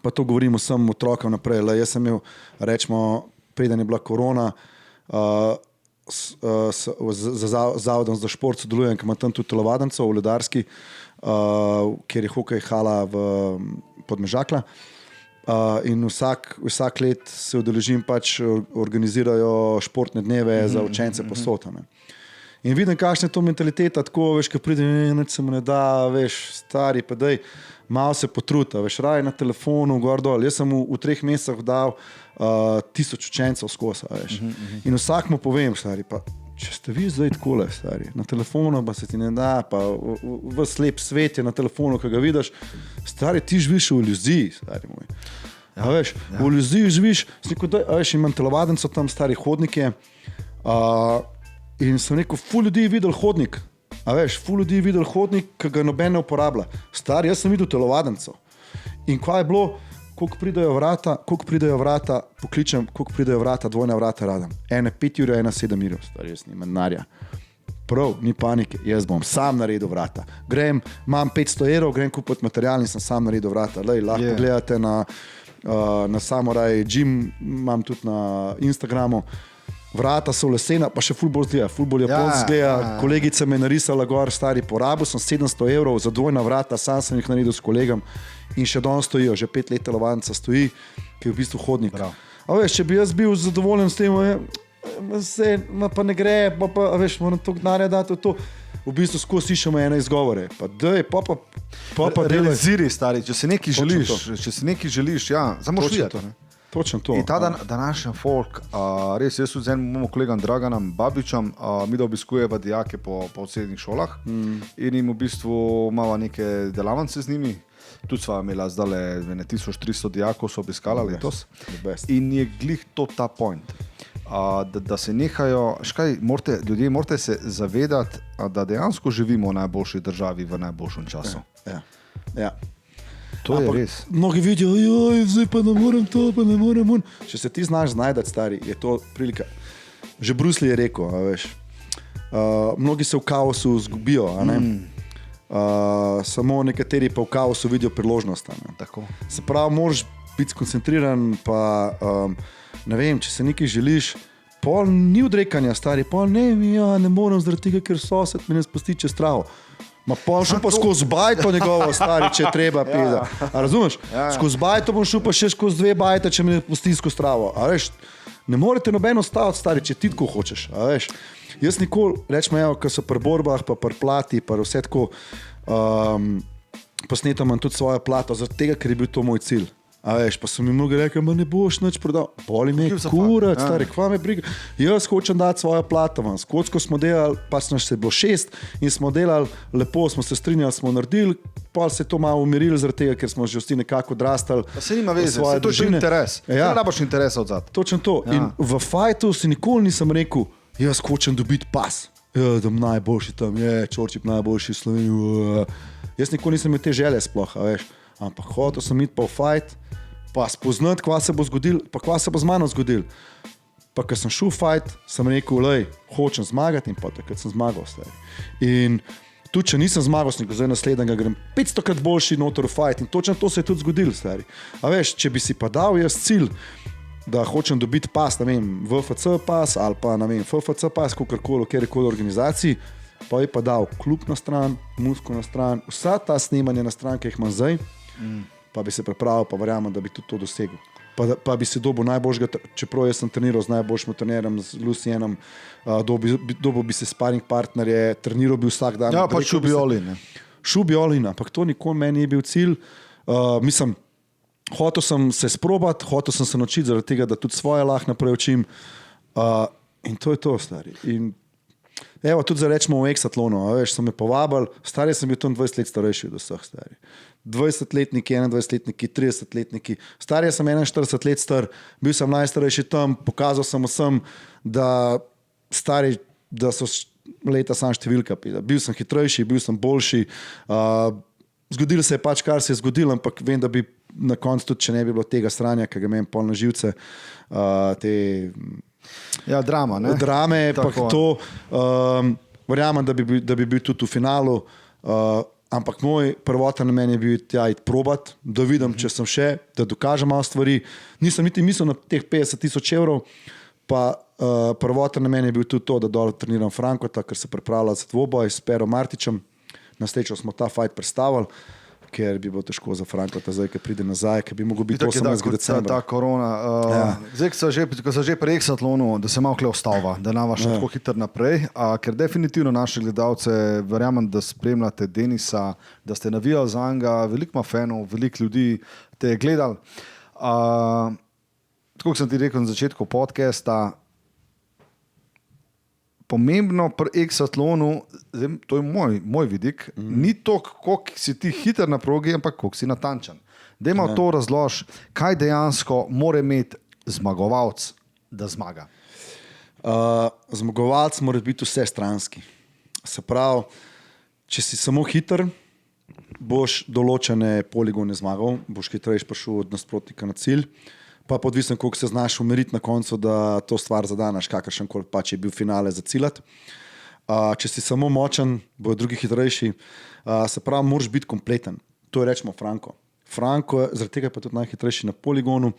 pa to govorimo vsem otrokom naprej. Jaz sem imel, rečemo, preden je bila korona, z Zavodom za šport sodelujem, ki ima tam tudi telovadnico v Ledarski, kjer je hokej hala v Podmežakla. In vsak let se udeležim, pač organizirajo športne dneve za učence posod. In vidim, kakšna je to mentaliteta, tako, veš, ko pride, nič se mu ne da, veš, stari, pa daj, malo se potruta, veš, raje na telefonu, gor dol. Jaz sem v 3 mesecih dal 1000 učencev skozi, veš. In vsak mu povem, stari, pa če ste vi zdaj takole, stari, na telefonu pa se ti ne da, pa v slep svet je na telefonu, ko ga vidiš, stari, ti živiš v iluziji, stari moj. Ja, veš, v iluziji živiš, veš, imam telovadnico tam, stari hodnike, in sem rekel, ful ljudi je videl hodnik, a veš, ful ljudi je videl hodnik, ki ga noben ne uporablja. Stari, jaz sem videl telovadnico. In kaj je bilo, koliko pridejo vrata, pokličem, koliko pridejo vrata, dvojna vrata radam. Ene 5 ur, ena 7 ur, stari, jaz nimam denarja. Prav, ni panike, jaz bom sam naredil vrata. Grem, imam 500 €, grem kupiti material in sem sam naredil vrata. Lahko gledate na Samurai Gym, imam tudi na Instagramu. Vrata so lesena, pa še ful bolj zgleda, ful bolj japonsko zgleda. Kolegica me je narisala gor, stari, porabil sem 700 € za dvojna vrata, sam sem jih naredil s kolegom in še danes stojijo, že 5 let telovadnica stoji, ki je v bistvu hodnik. A veš, če bi jaz bil zadovoljen s tem, pa ne gre, pa veš, moram to denarja dati v to. V bistvu skozi iščemo ene izgovore. Pa dej, pa realiziri, stari, če si nekaj želiš, ja, samo šlijati. Točno to. In ta današnja folk, res, jaz tudi z enim mojim kolegom Draganom Babičem, mi da obiskujeva dijake po srednjih šolah in jim v bistvu imamo neke delavnice z njimi. Tudi sva imela zdale 1300 dijakov so obiskala letos. In je glih to ta point. Da se nehajo, ljudje morate se zavedati, da dejansko živimo v najboljši državi v najboljšem času. Ja. To je res. Mnogi vidijo, zdaj pa ne morem to, pa ne morem on. Če se ti znaš znajdati, stari, je to prilika. že Bruce Lee je rekel, a veš, mnogi se v kaosu zgubijo, a ne? Samo nekateri pa v kaosu vidijo priložnost. Tako. Se pravi, moraš biti skoncentriran, pa ne vem, če se nekaj želiš, pol ni odrekanja, stari, pol ne morem zaradi tega, ker sosed me ne spusti čez travo. Ma pol šel pa skozi bajto njegovo, stari, če treba pida. A razumeš? Skozi bajto bom šel pa še skozi 2 bajte, če me ne pusti skozi travo. A veš, ne morete noben ostati, stari, če ti tako hočeš. A veš, jaz nikoli, rečemo, ko so pri borbah, pa pri plati, pa vse tako, posneto imam tudi svojo plato, zaradi tega, ker je bil to moj cilj. A veš, pa so mi mnogi rekli, ne boš nič prodal. Boli me, kurac, stari, kva me briga. Jaz hočem dati svojo plato van. S kocko smo delali, pa nas je bilo 6 in smo delali, lepo smo se strinjali, smo naredili, pa se je to malo umirilo zaradi tega, ker smo že vsi nekako odrastali. Pa se nima veze, to je interes. Ja. Ne boš interesa odzad. Točno to. Ja. In v fajtu si nikoli nisem rekel, jaz hočem dobiti pas. Ja, da najboljši tam je, Čorčip najboljši v Sloveniji. Jaz nikoli nisem imel te želje sploh, a veš. Ampak hotel sem iti pa v fajt, pa spoznati, kva se bo zgodil, pa kva se bo z mano zgodil. Pa ko sem šel v fajt, sem rekel, lej, hočem zmagati in pa takrat sem zmagal. Stari. In tudi, če nisem zmagal, zdaj naslednjega grem 500krat boljši noter v fajt in točno to se je tudi zgodil. Stari. A veš, če bi si pa dal jaz cilj, da hočem dobiti pas, ne vem, VFC pas ali pa, ne vem, FFC pas, kakorkoli, kjerkoli organizaciji, pa je pa dal klub na stran, musko na stran, vsa ta snemanja na stran, ki jih imam zdaj, pa bi se pripravil, pa verjamem, da bi tudi to dosegel. Pa bi se dobil najboljšega, čeprav jaz sem treniral z najboljšim trenerjem, z Lucienom, dobil bi se sparing partnerje, treniral bi vsak dan. Ja, pa šubi Olin. Šubi Olin, ampak to nikoli meni je bil cilj. Mislim, hotel sem se sprobati, hotel sem se naučiti zaradi tega, da tudi svoje lahko naprej učim. In to je to, stari. In evo, tudi rečemo v Exatlonu, veš, so me povabili, stari sem bil tam 20 let starejši od vseh, stari. 20-letniki, 21-letniki, 30-letniki, stari sem 41 let star, bil sem najstarejši tam, pokazal sem vsem, da stari, da so leta sam številka, bil sem hitrejši, bil sem boljši, zgodilo se je pač, kar se je zgodilo, ampak vem, da bi na koncu tudi, če ne bi bilo tega stranja, ki ga imam polno živce, te... Ja, drama, ne? Drame, pa to, verjamem, da bi bil tudi v finalu, ampak moj prvoten namen je bil iti probat, da vidim, če sem še, da dokažem malo stvari. Nisem niti mislil na teh 50,000 evrov, pa prvoten namen je bil tudi to, da dol treniram Frankota, ker se pripravlja za dvoboj s Pero Martičem. Na srečo smo ta fight predstavili, ker bi bilo težko za Frankota zdaj, ker pride nazaj, ker bi mogel biti 18. decembra. Ta korona. Zdaj, ko so že pri Exatlonu, da se malo ostava, da navaš tako hitro naprej, ker definitivno naše gledalce, verjamem, da spremljate Denisa, da ste navijali za njega, veliko ima fanov, veliko ljudi te je gledali. Tako sem ti rekel na začetku podcasta, pomembno pri Exatlonu, to je moj vidik, ni to, koliko si ti hiter na progi, ampak koliko si natančen. Dajmo to razlož, kaj dejansko mora imeti zmagovalec, da zmaga. Zmagovalec mora biti vse stranski. Se pravi, če si samo hiter, boš določene poligone zmagal, boš hitrejš prišel od nasprotnika na cilj, pa podvisno, koliko se znaš umiriti na koncu, da to stvar zadanaš, kakršen koli pač je bil finale za ciljati. Če si samo močen, bojo drugi hitrejši. Se pravi, moraš biti kompleten. To je rečemo Franko. Franko, zaradi tega je pa tudi najhitrejši na poligonu,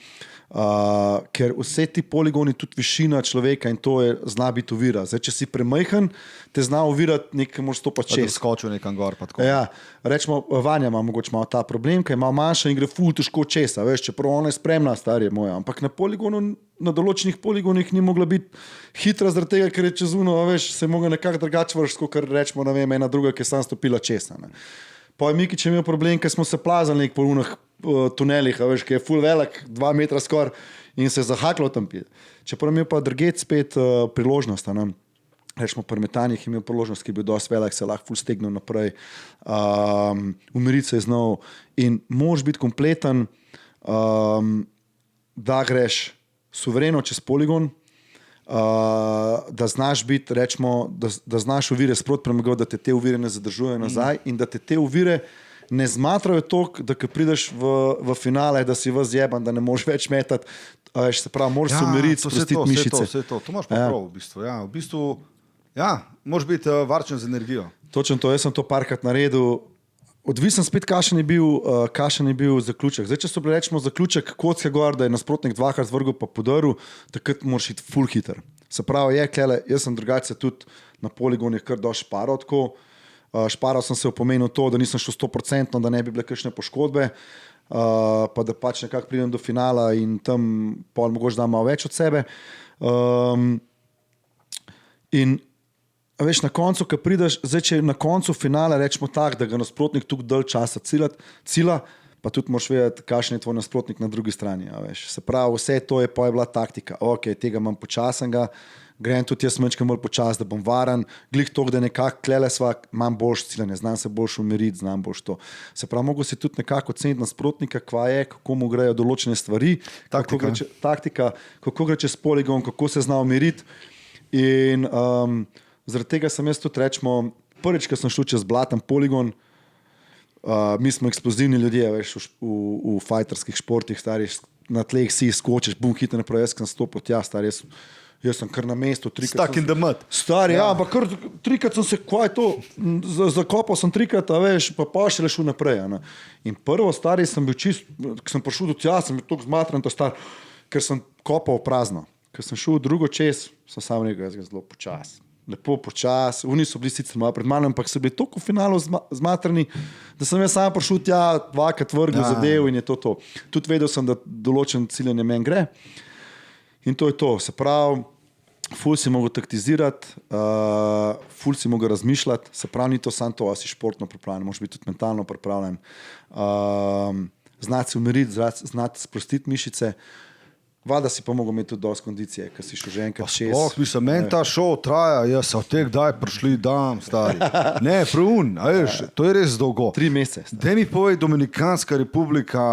ker vse ti poligoni, tudi višina človeka in to je zna biti ovira. Zdaj, če si premajhen, te zna ovirati nekaj, moraš stopati čez. Pa da skočil nekam gor. Pa tako. Ja, rečemo, Vanja ima mogoče malo ta problem, ker je malo manjša in gre ful težko česa, veš, čeprav ona je spremna, starje moja, ampak na poligonu, na določenih poligonih ni mogla biti hitra zaradi tega, ker je čez uno, veš, se je mogla nekako drugače vršiti, kot rečemo, ne vem, ena druga, ki je sam stopila česa. Ne. Pa je Mikić imel problem, ker smo se plazali po unih tunelih, veš, ki je ful velik, 2 metra skor in se je zahaklo tam pije. Čeprav imel pa drugec spet priložnost, ne. Rečemo, pri metanjih je imel priložnost, ki je bil dosti velik, se lahko ful stegnil naprej, umiriti se je znal in moraš biti kompleten, da greš suvereno čez poligon, da znaš biti, rečemo, da znaš ovire sproti premagati, da te ovire ne zadržujejo nazaj in da te ovire ne zmatrajo toliko, da ko prideš v finale, da si vas zjeban, da ne moreš več metati. Se pravi, moraš se umiriti, sprostiti mišice. To imaš pa prav, v bistvu. Ja, v bistvu, moraš biti varčen z energijo. Točno to, jaz sem to parkrat naredil. Odvisen spet, kakšen je bil zaključek. Zdaj, če so bili rečemo zaključek kocke gor, da je nasprotnik dvakrat vrgel pa podaril, takrat moraš iti full hiter. Se pravi, jaz sem drugače tudi na poligonih kar dosti šparal tako. Šparal sem se v pomenu to, da nisem šel 100%, da ne bi bile kakšne poškodbe, pa da pač nekako pridem do finala in tam pol mogoče dam malo več od sebe. In veš, na koncu, ko prideš, zdaj, če na koncu finala rečemo tako, da ga nasprotnik tukaj dalj časa cila, pa tudi moraš vedeti, kakšen je tvoj nasprotnik na drugi strani. Se pravi, vse to je bila taktika. Ok, tega imam počasenega, grem tudi jaz mečkam bolj počas, da bom varen, glih to, da nekako klele sva, imam boljš ciljanje, znam se boljš umiriti, znam boljš to. Se pravi, mogo si tudi nekako oceniti nasprotnika, kva je, kako mu grejo določene stvari, taktika, kako gre čez poligon, kako se zna umiriti. In zaradi tega sem jaz tudi rečemo, prvič, ko sem šel čez blaten poligon, mi smo eksplozivni ljudje, veš, v fajterskih športih, stari, na tleh si skočiš, bum, hitro naprej, jaz sem stopil tja, stari, jaz sem kar na mestu. Stuck in the mud. Stari, ampak kar trikrat sem se, kaj to, zakopal sem trikrat, veš, pa šele šel naprej. In prvo, stari, sem bil čist, ko sem prišel do tja, sem bil toliko zmatran, ker sem kopal prazno. Ker sem šel v drugo čez, sem sam rekel, jaz ga zelo počas. Lepo počas, oni so bili sicer malo pred mano, ampak so bili toliko v finalu zmatrani, da sem jaz sam prišel tja, dvakrat vrgel zadev in je to. Tudi vedel sem, da določen ciljanje meni gre in to je to. Se pravi, ful si mogel taktizirati, ful si mogel razmišljati, se pravi, ni to samo to, a si športno pripravljen, moraš biti tudi mentalno pripravljen, znati se umiriti, znati sprostiti mišice. Valjda si pa mogel imeti tudi dosti kondicije, ker si šel že enkrat šest. Mislim, meni ta šov traja, jaz se od teh kdaj prišli dan, stari. Ne, prun, to je res dolgo. 3 mesece. Daj mi povej, Dominikanska republika,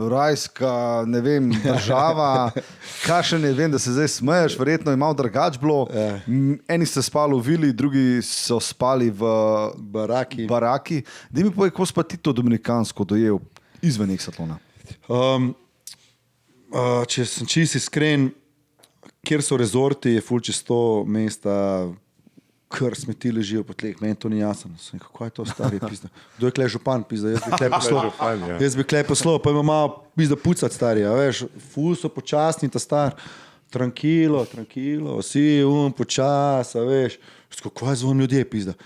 rajska, ne vem, država, kakšen je, vem, da se zdaj smeješ, verjetno je malo drugače bilo. Eni ste spali v vili, drugi so spali v baraki. Daj mi povej, kako si pa ti to Dominikansko dojel izven Exatlona? Če sem čisto iskren, kjer so rezorti, je ful čez 100 mesta, kar smeti ležijo po tleh, meni to ni jasno. Kako je to stari pizda? Kdo je kle župan pizda? Jaz bi kle poslal, pa ima malo pizda pucati stari, veš, ful so počasni ta star, tranquilo, vsi počas, veš, kako je zvon ljudje pizda.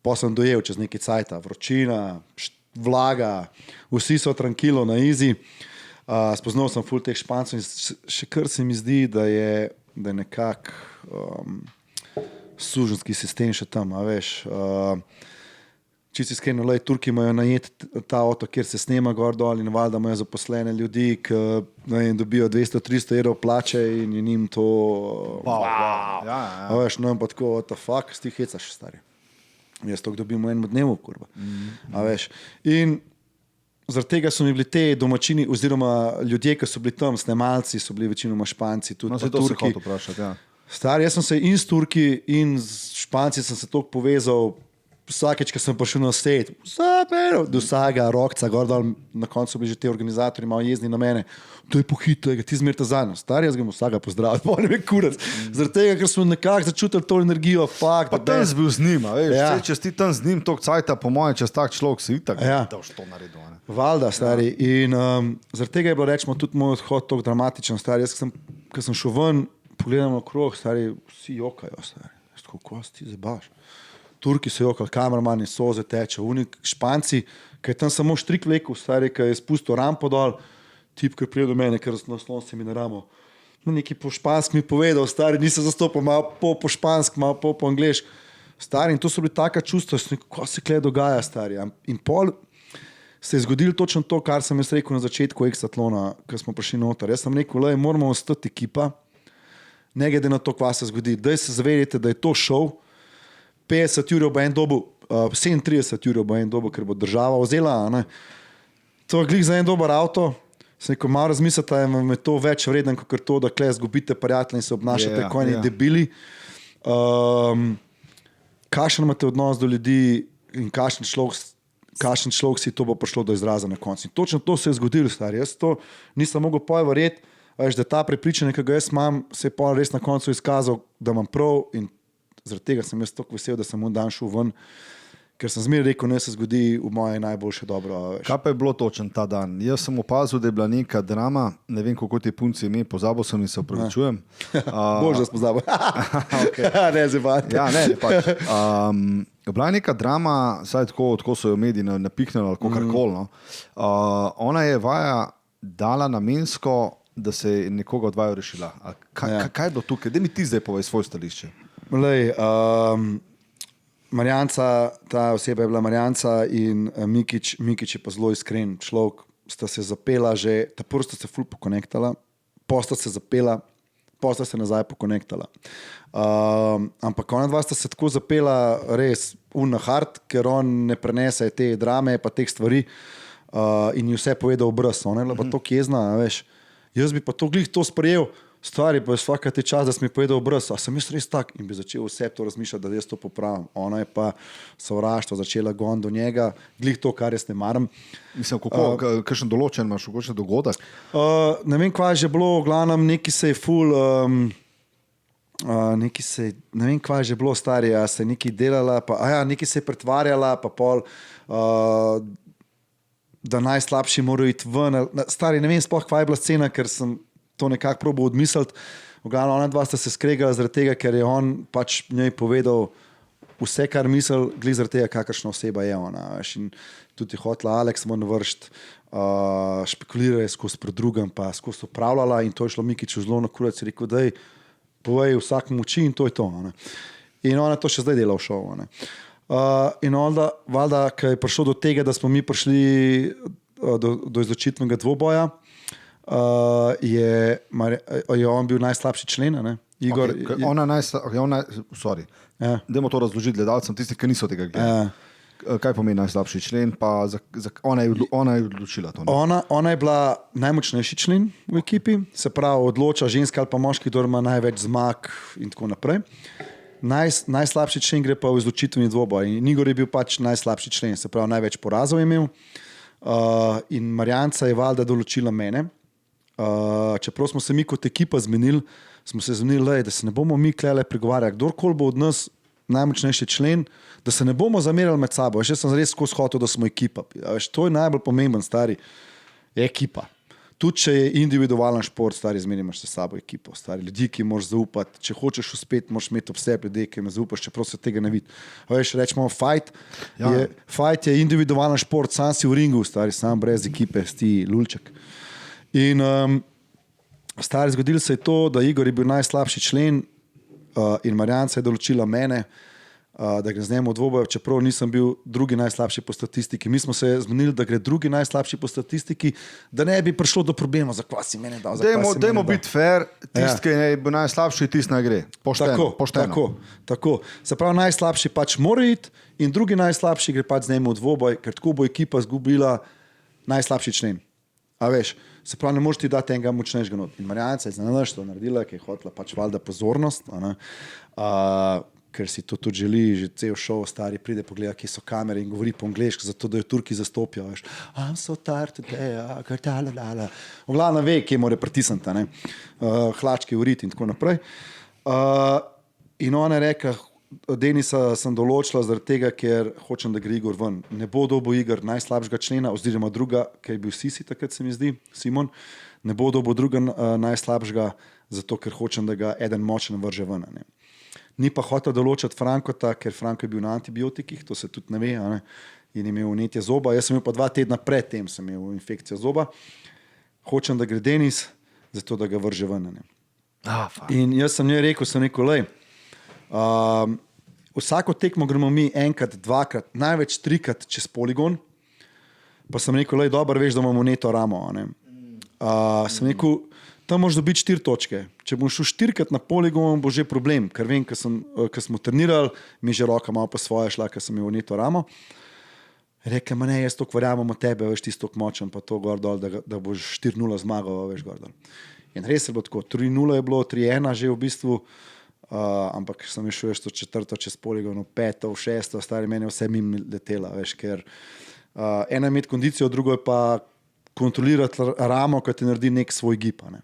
Pa sem dojel čez neki cajta, vročina, vlaga, vsi so tranquilo na easy. Spoznal sem ful teh Špancov in še kar se mi zdi, da je nekak suženski sistem še tam, veš. Čisto iskreno, Turki imajo najet ta avto, kjer se snema gor dol in valjda imajo zaposlene ljudi, ki dobijo 200-300 evrov plače in je njim to... Wow. Veš, no in pa tako, what the fuck, s ti hecaš, stari. Jaz to dobim v enem dnevu, kurva. Veš. In zaradi tega so mi bili te domačini oziroma ljudje, ki so bili tam, snemalci, so bili večinoma Španci, tudi pa Turki. Stari, jaz sem se in s Turki in s Španci sem se toliko povezal, vsakeč, ko sem prišel na set, do vsega, rokca, gor dol, na koncu bili že te organizatorji malo jezni na mene, to je pohito, ti zmerite zadnjo. Stari, jaz ga mu vsega pozdravljati, pa ne ve kurac. Zaradi tega, ker smo nekako začutili to energijo, fakt. Pa tam si bil z njima, veš, če si ti tam z njim toliko cajta, po mojem, čez tak človek si itak, da boš to naredil. Valjda, stari. In zaradi tega je bilo, rečemo, tudi moj odhod toliko dramatičen, stari. Jaz, ko sem šel ven, pogledam okrog, stari, vsi jokajo, stari. Kako si ti zabaš? Turki so jokali, kamermani, soze teče, unik Španci, ki je tam samo štrik vlekel, stari, ki je spustil rampo dol, tip, ki je prijel do mene, ker naslon se mi na ramo. No, neki po špansk mi povedal, stari, nisem zastopal, malo po špansk, malo po anglešk. Stari, in to so bili taka čustva, kako se kle dogaja, stari. In pol se je zgodilo točno to, kar sem jaz rekel na začetku Exatlona, ko smo prišli noter. Jaz sem rekel, lej, moramo ostati ekipa, ne glede na to, kva se zgodi. Daj se zavedite, da je to šov, 50 jurjev bo en dobu, 37 jurjev bo en dobu, ker bo država vzela. Ne? To je glih za en dober avto. Se neko malo razmislite, je to več vreden, kot to, da kle zgubite prijatelje in se obnašate kot eni debili. Kakšen imate odnos do ljudi in kakšen človek kakšen človek si, to bo prišlo do izraza na koncu. In točno to se je zgodilo, stari. Jaz to nisem mogel verjeti, da ta prepričanje, ki ga jaz imam, se je pa res na koncu izkazal, da imam prav in zaradi tega sem jaz tako vesel, da sem mu dan šel ven, ker sem zmeraj rekel, da se zgodi v moje najboljše dobro. Veš. Kaj pa je bilo točen ta dan? Jaz sem opazil, da je bila neka drama, ne vem, kako ti punci ime, pozabil sem in se opravičujem. Bože, da smo pozabil. Ne, zebati. Ja, ne, pač. Bila je neka drama, saj tako so jo mediji napihnili ali kakorkoli. No. Ona je vaja dala namensko, da se je nekoga od vaju rešila. Kaj je bilo tukaj? Daj mi ti zdaj povej svoje stališče. Lej, Marjanca, ta oseba je bila Marjanca in Mikić je pa zelo iskren človek. Sta se zapela že, ta prvo sta se ful pokonektala, posta se zapela, posta se nazaj pokonektala. Ampak ona dva sta se tako zapela res na hard, ker on ne prenese te drame pa teh stvari in ji vse povedal obraz. Ona je bila pa to kjezna, veš. Jaz bi pa to glih to sprejel, stvari pa je vsakati čas, da si mi povedal obraz, a sem jaz res tak in bi začel vse to razmišljati, da jaz to popravim. Ona je pa sovraštvo začela gon do njega, glih to, kar jaz ne maram. Mislim, kakšen določen imaš, kakšen dogodek? Ne vem, kaj je že bilo, v glavnem neki se je ful, ne vem, kaj je že bilo stari, a se je neki delala, neki se je pretvarjala, pa pol, da najslabši morajo iti ven. Stari, ne vem sploh, kaj je bila scena, ker sem to nekako probal odmisliti. V glavnem, ona dva sta se skregala zaradi tega, ker je on pač njej povedal vse, kar misel, glih zaradi tega, kakršna oseba je ona. Veš, in tudi je hotela Alex ven vršt, špekulirala je skozi predrugam, pa skozi upravljala in to je šlo Mikiću zelo na kurac, je rekel, daj, povej vsakmu oči in to je to. Ne. In ona to še zdaj dela v šovu. In onda, valjda, ko je prišlo do tega, da smo mi prišli do izločitvenega dvoboja, je on bil najslabši člen, ne? Igor. Okay, Dajmo to razložiti gledalcem, tisti, ki niso tega gledali. Kaj pomeni najslabši člen, pa ona je odločila to. Ona je bila najmočnejši člen v ekipi, se pravi odloča ženska ali pa moški, kdo ima največ zmag in tako naprej. Najslabši člen gre pa v izločitveni dvoboj in Igor je bil pač najslabši člen, se pravi največ porazov je imel in Marjanca je valjda določila mene. Čeprav smo se mi kot ekipa zmenili, da se ne bomo mi klele pregovarjali, kdorkoli bo od nas najmočnejši člen, da se ne bomo zamerali med sabo. Jaz sem res skozi hotel, da smo ekipa. To je najbolj pomemben, stari, je ekipa. Tudi če je individualen šport, stari, zmenimaš se sabo ekipo, stari, ljudi, ki moraš zaupati. Če hočeš uspeti, moraš imeti ob sebi ljudi, ki me zaupaš, čeprav se tega ne vidi. Rečemo, fight je individualen šport, sam si v ringu, stari, sam brez ekipe, sti lulček. In stari, zgodilo se je to, da Igor je bil najslabši člen in Marjanca je določila mene, da gre z njim v dvoboj, čeprav nisem bil drugi najslabši po statistiki. Mi smo se zmenili, da gre drugi najslabši po statistiki, da ne bi prišlo do problema, zakaj si mene dal. Dajmo biti fair, tisti, ki je bil najslabši, tisti naj gre. Pošteno. Tako. Se pravi, najslabši pač mora iti in drugi najslabši gre pač z njim v dvoboj, ker tako bo ekipa zgubila najslabši člen. A veš, se pravi, ne moreš ti dati enega močnejšega not. In Marjanca je znanaš to naredila, ki je hotela pač valjda pozornost, ker si to tudi želi, že cel šov stari pride pogleda, kje so kamere in govori po angleško, zato da jo Turki zastopijo. Veš, I'm so tired today, v glavnem ve, kje mora pritisniti, hlačke uriti in tako naprej. In ona je rekla, Denisa sem določila zaradi tega, ker hočem, da gre Igor ven. Ne bo dobil Igor najslabšega člena, oziroma druga, ki je bil Sisi takrat, se mi zdi, Simon, ne bo dobil druga najslabšega, zato ker hočem, da ga eden močen vrže ven. Ne. Ni pa hotel določati Frankota, ker Franko je bil na antibiotikih, to se tudi ne ve, in je imel vnetje zoba. Jaz sem imel pa 2 tedna pred tem, sem imel infekcijo zoba. Hočem, da gre Denis, zato da ga vrže ven. In jaz sem njej rekel, lej, vsako tekmo gremo mi enkrat, 2krat, največ 3krat čez poligon, pa sem rekel, lej, dobro veš, da imamo neto ramo. Sem rekel, tam moraš dobiti 4 točke. Če bom šel 4krat na poligon, bo že problem, ker vem, ko smo trenirali, mi že roka malo pa svoje šla, ker sem imel neto ramo. Rekla, ne, jaz to verjamem v tebe, veš, ti stok močen, pa to gor dol, da boš 4-0 zmagal, veš, gor dol. In res je bilo tako, 3-0 je bilo, 3-1 že v bistvu, ampak sem šel še to 4. čez poligon, 5., 6., stari meni vse mim letela, veš, ker Ena je imeti kondicijo, drugo je pa kontrolirati ramo, ki ti naredi nek svoj gib. Ne.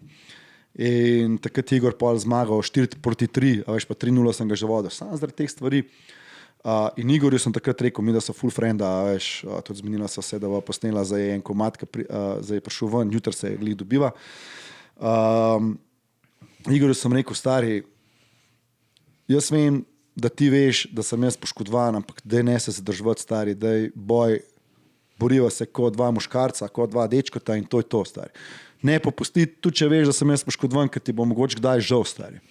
In takrat je Igor Pol zmagal 4-3, a veš pa 3-0 sem ga že vodil. Sam zaradi teh stvari. In Igorju sem takrat rekel, mi da so full frenda, veš, tudi zmenila so se, da bo posnela za en komat, zdaj je prišel ven, jutri se glih dobiva. Igorju sem rekel, stari, jaz vem, da ti veš, da sem jaz poškodovan, ampak daj ne se zadržvati, stari, daj boj, boriva se kot dva moškarca, kot dva dečkota in to je to, stari. Ne popustiti, tudi če veš, da sem jaz poškodovan, ker ti bo mogoče kdaj žal, stari.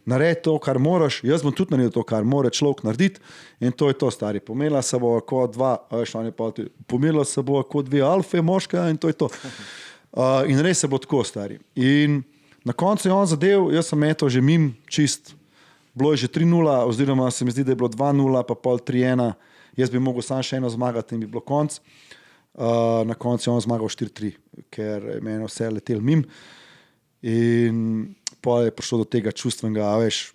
Naredi to, kar moraš, jaz bom tudi naredil to, kar mora človek narediti in to je to, stari. Pomerila se bo kot dva, pomerila se bo kot dve alfe moška in to je to. In res se bo tako, stari. In na koncu je on zadev, jaz sem eto že mim čist, bilo je že 3-0, oziroma se mi zdi, da je bilo 2-0, pa pol 3-1, jaz bi mogel sam še eno zmagati in bi bilo konc. Na koncu je on zmagal 4-3, ker je meni vse letel mim. In pa je prišlo do tega čustvenega, veš,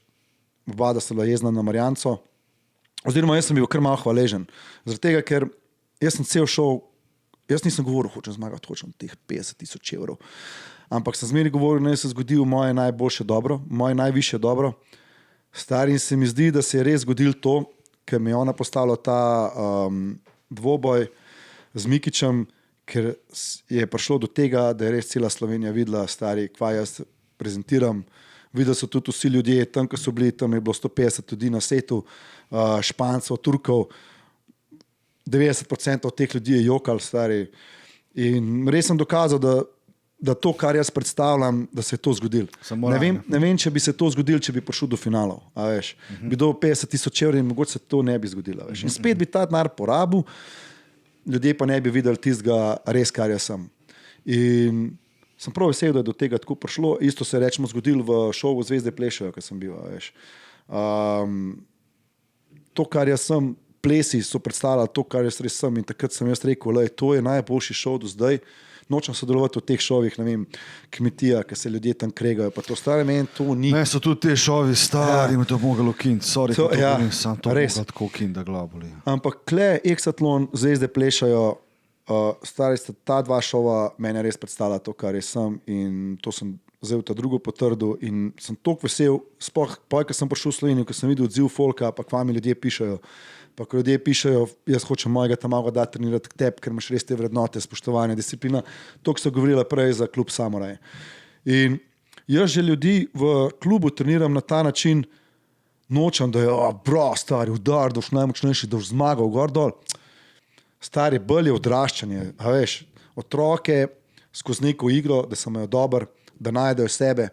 oba da sta bila jezna na Marjanco, oziroma jaz sem bil kar malo hvaležen. Zaradi tega, ker jaz sem cel šel, jaz nisem govoril, hočem zmagati, hočem teh 50,000 evrov, ampak sem zmeri govoril, da se je zgodil moje najboljše dobro, moje najvišje dobro. Stari se mi zdi, da se je res zgodil to, ker mi je ona postavila ta dvoboj z Mikićem, ker je prišlo do tega, da je res cela Slovenija videla, stari, kva jaz prezentiram. Videli so tudi vsi ljudje, tam, ko so bili, tam je bilo 150 ljudi na setu, Špancov, Turkov, 90% od teh ljudi je jokal, stari. In res sem dokazal, da to, kar jaz predstavljam, da se je to zgodilo. Ne vem, če bi se to zgodilo, če bi prišel do finalov. Bi dobil 50,000 evrov in mogoče se to ne bi zgodilo. In spet bi ta denar porabil, ljudje pa ne bi videli tistega res, kar jaz sem. In sem prav vesel, da je do tega tako prišlo. Isto se je rečemo zgodilo v šovu Zvezde plešajo, ko sem bil. To, kar jaz sem, plesi so predstavljali to, kar jaz res sem. In takrat sem jaz rekel, to je najboljši šov do zdaj. Nočem sodelovati v teh šovih, ne vem, kmetija, ki se ljudje tam kregajo, pa to stare meni, to ni. Ne, so tudi te šovi stari, mi to moglo kind, sorry, to nisem to moglo tako kind, da glavo boli. Ampak kle, Exatlon, Zvezde plešajo, stari sta ta dva šova, mene res predstavlja to, kar jaz sem in to sem zdaj v ta drugo potrdil in sem toliko vesel, sploh, ko sem prišel v Slovenijo, ko sem videl odziv folka, pa k vami ljudje pišajo, pa ko ljudje pišajo, jaz hočem mojega tam malo dati trenirati k tebi, ker imaš res te vrednote, spoštovanje, disciplina, to, ko so govorila prej za klub Samuraj. In jaz že ljudi v klubu treniram na ta način, nočem, da je, stari, udar, da boš najmočnejši, da boš zmagal, gor dol. Stari, bolj je odraščanje, a veš, otroke skozi neko igro, da se imajo dober, da najdejo sebe,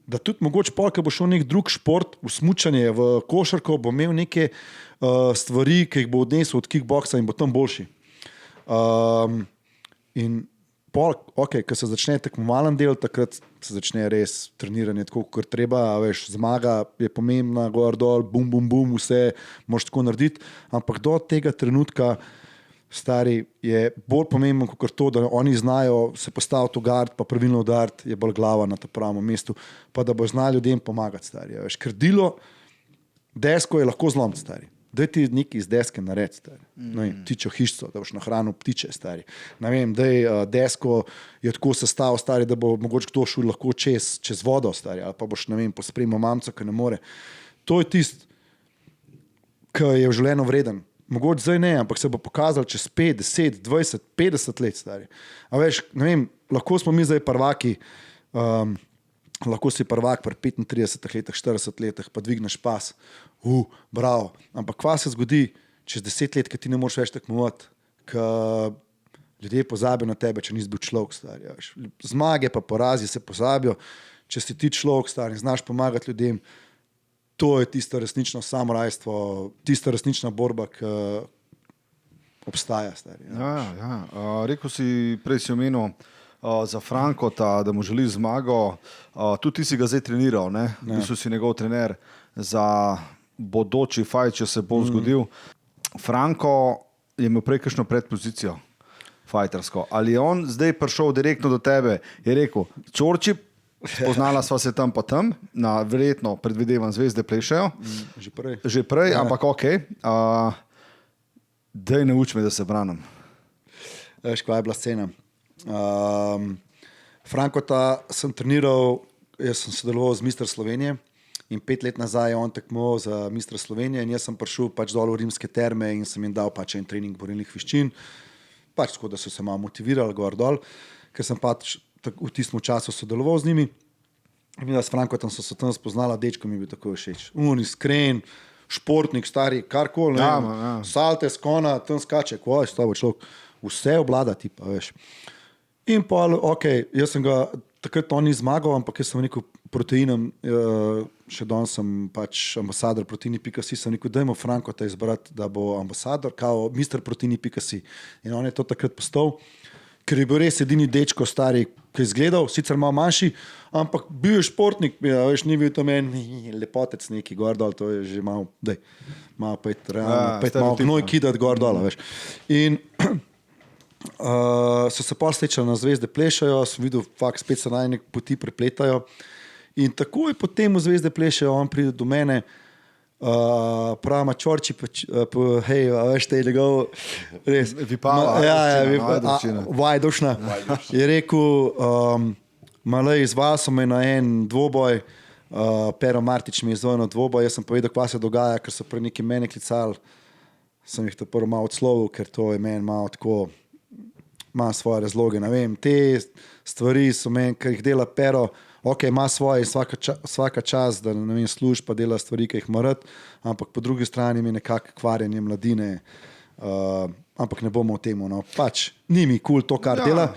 da tudi mogoče pol, ko bo šel nek drug šport, v smučanje, v košarko, bo imel neke stvari, ki jih bo odnesel od kickboksa in bo tam boljši. In pol, ko se začne tekmovalen del, takrat se začne res treniranje tako, kot treba, veš, zmaga je pomembna, gor dol, bum, bum, bum, vse moraš tako narediti, ampak do tega trenutka, stari, je bolj pomembno, kot to, da oni znajo se postaviti v gard, pa pravilno udariti, je bolj glava na tem pravem mestu, pa da bo znali ljudem pomagati, stari. Veš, ker dilo, desko je lahko zlomiti, stari. Daj ti nekaj iz deske narediti, stari. No, ptičjo hišico, da boš nahranil ptiče, stari. Ne vem, daj desko je tako sestav, stari, da bo mogoče kdo šel lahko čez vodo, stari, ali pa boš, ne vem, pospremil mamco, ki ne more. To je tist, ki je v življenju vreden. Mogoče zdaj ne, ampak se bo pokazal čez 5, 10, 20, 50 let, stari. A veš, ne vem, lahko smo mi zdaj prvaki, lahko si prvak pri 35 letih, 40 letih, pa dvigneš pas, bravo. Ampak kva se zgodi čez 10 let, ki ti ne moreš več tekmovati, ki ljudje pozabijo na tebe, če nisi bil človek, stari. Veš. Zmage pa porazi se pozabijo, če si ti človek, stari, znaš pomagati ljudem. To je tisto resnično samurajstvo, tista resnična borba, ki obstaja. Stari, rekel si, prej si omenil za Frankota, da mu želi zmago. Tudi ti si ga zdaj treniral, ne? V bistvu si njegov trener za bodoči fajt, če se bo zgodil. Franko je imel prej kakšno predpozicijo fajtersko. Ali je on zdaj prišel direktno do tebe in rekel, Čorči, spoznala sva se tam pa tam, na verjetno predvidevam Zvezde plešajo. Že prej, ampak okej. Daj nauči me, da se branim. Veš, kva je bila scena. Frankota sem treniral, jaz sem sodeloval z Mr. Slovenije in 5 let nazaj je on tekmoval za Mr. Slovenije in jaz sem prišel pač dol v rimske terme in sem jim dal pač en trening borilnih veščin, pač tako, da so se malo motivirali gor dol, ker sem pač v tistem času sodeloval z njimi. In s Frankotom so se tam spoznala, dečko mi je bil tako všeč. Iskren, športnik, stari, karkoli, salte s kona, tam skače, ko je stavo človek, vse oblada tipa, veš. In pa, jaz sem ga, takrat on ni zmagal, ampak jaz sem rekel proteinom, še danes sem pač ambasador proteini.si, sem rekel, dajmo Frankota izbrati, da bo ambasador, kao Mr. Proteini.si. In on je to takrat postal, ker je bil res edini dečko stari, ki je izgledal, sicer malo manjši, ampak bil je športnik, veš, ni bil to meni lepotec neki gor dol, to je že malo, malo pet malo gnoj kidati gor dol, veš. In so se pol srečali na Zvezde plešajo, sem videl, fakt, spet se najne poti prepletajo in takoj potem v Zvezde plešajo, on pride do mene, prava Čorči, hej, veš, te je njegov, res, Vajdošna, je rekel, malej, izval so me na en dvoboj, Pero Martič mi je zvonil dvoboj, jaz sem povedal, kva se dogaja, ker so pred neki mene klicali, sem jih to prvo malo odslovil, ker to je meni malo tako, ima svoje razloge, ne vem, te stvari so meni, ker jih dela Pero, ima svoje, vsaka čas, da ne vem, služ pa dela stvari, ki jih ima rad, ampak po drugi strani mi nekako kvarjenje mladine, ampak ne bomo o tem, no, pač ni mi cool to, kar dela,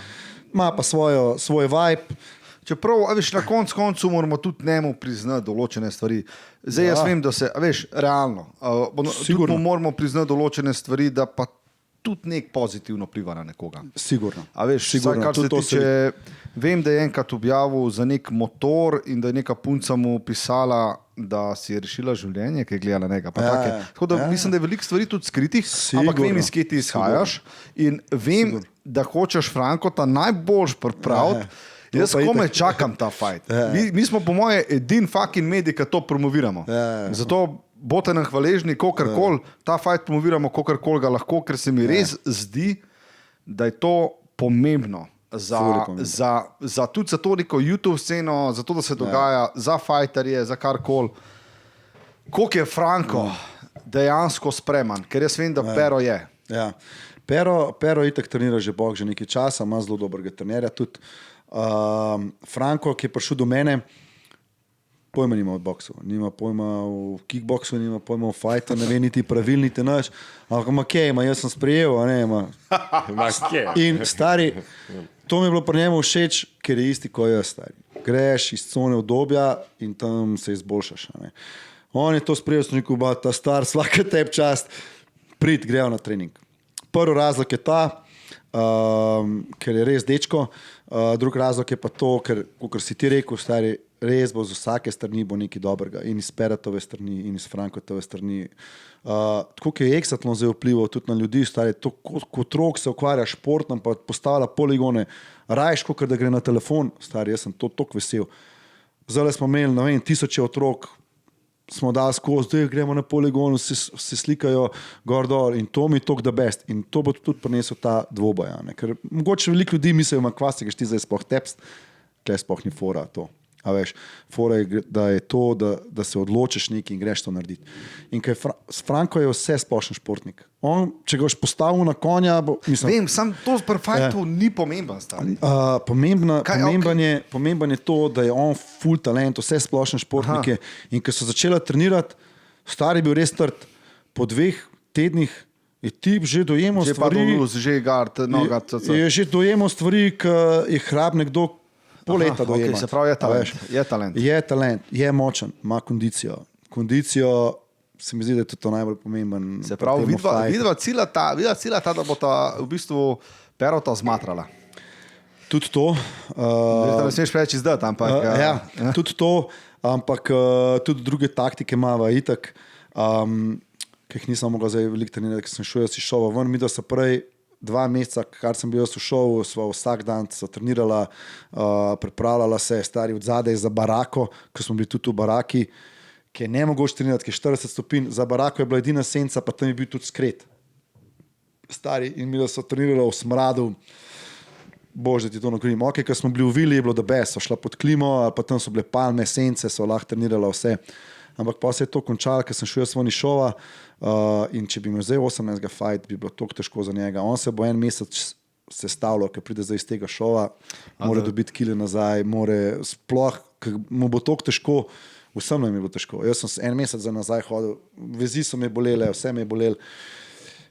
ima pa svoj vibe. Čeprav, veš, na koncu moramo tudi njemu priznati določene stvari. Zdaj jaz vem, da se, veš, realno, tudi moramo priznati določene stvari, da pa tudi nek pozitivno pliva na nekoga. Sigurno. A veš, sigurno. Kar se tiče, vem, da je enkrat objavil za nek motor in da je neka punca mu pisala, da si je rešila življenje, ki je gledala njega. Tako da mislim, da je veliko stvari tudi skritih, ampak vem, iz kje ti izhajaš in vem, da hočeš Frankota najboljš pripraviti. Jaz kome čakam ta fight. Mi smo po moje edin fucking medij, ki to promoviramo. Zato bote nam hvaležni, kokarkoli, ta fight promoviramo, kokarkoli ga lahko, ker se mi res zdi, da je to pomembno tudi za toliko YouTube sceno, za to, da se dogaja, za fighterje, za karkoli. Koliko je Franko dejansko spreman, ker jaz vem, da Pero je. Ja. Pero itak trenira že bog, že nekaj časa, ima zelo dobrega trenerja. Tudi Franko, ki je prišel do mene, pojma nima v boksu, nima pojma v kickboksu, nima pojma v fajtu, ne ve niti pravil, niti naš, ampak jaz sem sprejel, a ne, in stari, to mi je bilo pri njemu všeč, ker je isti kot jaz, stari. Greš iz cone obdobja in tam se izboljšaš, a ne. On je to sprejel, sem rekel, ta star, svaka teb čast, grejo na trening. Prvi razlog je ta, ker je res dečko, drugi razlog je pa to, ker, kot si ti rekel, stari, res bo z vsake strani bo nekaj dobrega, in iz Peratove strani, in iz Frankotove strani. Tako je Exatlon zdaj vplival tudi na ljudi, stari, to, kot otrok se ukvarja športnom, pa postavlja poligone, raješ, kot da gre na telefon, stari, jaz sem to toliko vesel. Zdaj smo imeli, ne vem, 1000 otrok, smo dali skozi, zdaj gremo na poligonu, se slikajo gor dol in to mi je toliko the best. In to bo tudi prinesel ta dvoboj, ker mogoče veliko ljudi mislijo, kva se gaš ti zdaj sploh tepst, tle sploh ni fora to. A veš, fora je, da je to, da se odločiš nekaj in greš to narediti. In kaj Franko je vse splošen športnik. On, če ga boš postavil na konja, mislim... Vem, sam to v fajtu ni pomemben, stari. Pomemben je to, da je on full talent, vse splošne športnike. In ko so začela trenirati, stari je bil res trd. Po 2 tednih je tip že dojemal stvari... Je že dojemal stvari, ki jih rab nekdo pol leta dojema. Se pravi, je talent. Je talent, je močen, ima kondicijo. Kondicijo se mi zdi, da je to najbolj pomemben. Se pravi, vidva cilja ta, da bo ta v bistvu Perota zmatrala. Tudi to. Ne smeš preveč izdati, ampak... Tudi to, ampak tudi druge taktike imava itak, ki jih nisem mogla zdaj veliko trenirati, ker sem šel, jaz si šel ven, mi da se prej 2 meseca, kar sem bil jaz v šovu, sva vsak dan so trenirala, pripravljala se, stari od zadaj za barako, ker smo bili tudi v baraki, ki je ne mogoče trenirati, ki je 40 stopinj, za barako je bila edina senca, pa tam je bil tudi skret. stari, in mi da so trenirali v smradu. Bože, da ti to nagrim. Ok, ko smo bili v Vili, je bilo da bes, so šla pod klimo, ali pa tam so bile palme, sence, so lahko trenirala vse. Ampak pa se je to končalo, ker sem šel jaz ven iz šova in če bi imel zdaj 18. fight, bi bilo toliko težko za njega. On se bo en mesec sestavljal, ker pride zdaj iz tega šova, mora dobiti kile nazaj, mora sploh, ker mu bo toliko težko, vsem nam je bilo težko. Jaz sem en mesec za nazaj hodil, vezi so me bolele, vse me je bolelo.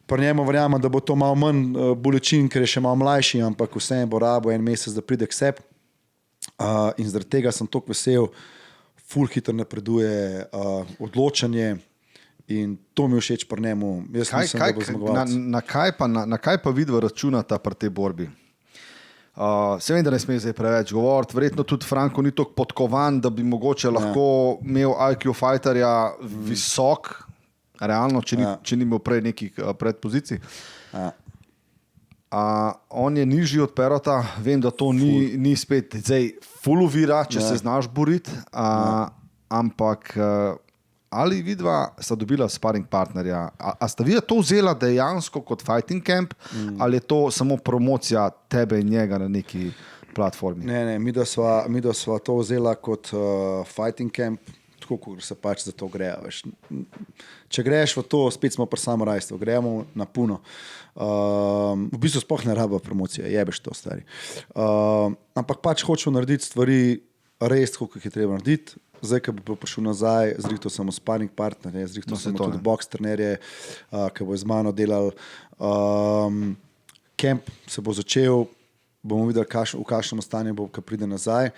Pri njemu verjamem, da bo to malo manj bolečin, ker je še malo mlajši, ampak vseeno bo rabo en mesec, da pride k sebi. In zaradi tega sem toliko vesel, ful hitro napreduje, odločanje in to mi všeč pri njemu. Jaz mislim, da bo zmagovalec. Na kaj pa vidva računata pri tej borbi? Se vem, da ne sme zdaj preveč govoriti, verjetno tudi Franko ni tako podkovan, da bi mogoče lahko imel IQ fighterja visok, realno, če ni imel prej nekih predpozicij. On je nižji od Perota, vem, da to ni spet zdaj ful ovira, če se znaš boriti, ampak ali vidva sta dobila sparring partnerja? A sta vidva to vzela dejansko kot fighting camp, ali je to samo promocija tebe in njega na neki platformi? Ne, mi da sva to vzela kot fighting camp, tako, kot se pač za to greja. Veš. Če greš v to, spet smo pri samorajstvu, gremo na puno. V bistvu sploh ne raba promocija, jebeš to, stari. Ampak pač hočem narediti stvari res, koliko jih je treba narediti. Zdaj, ko bi prišel nazaj, zrihtal sem sparring partnerje, zrihtal sem tudi boks trenerje, ki bo z mano delal. Kemp se bo začel, bomo videli, v kakšnem stanju bo, ko pride nazaj.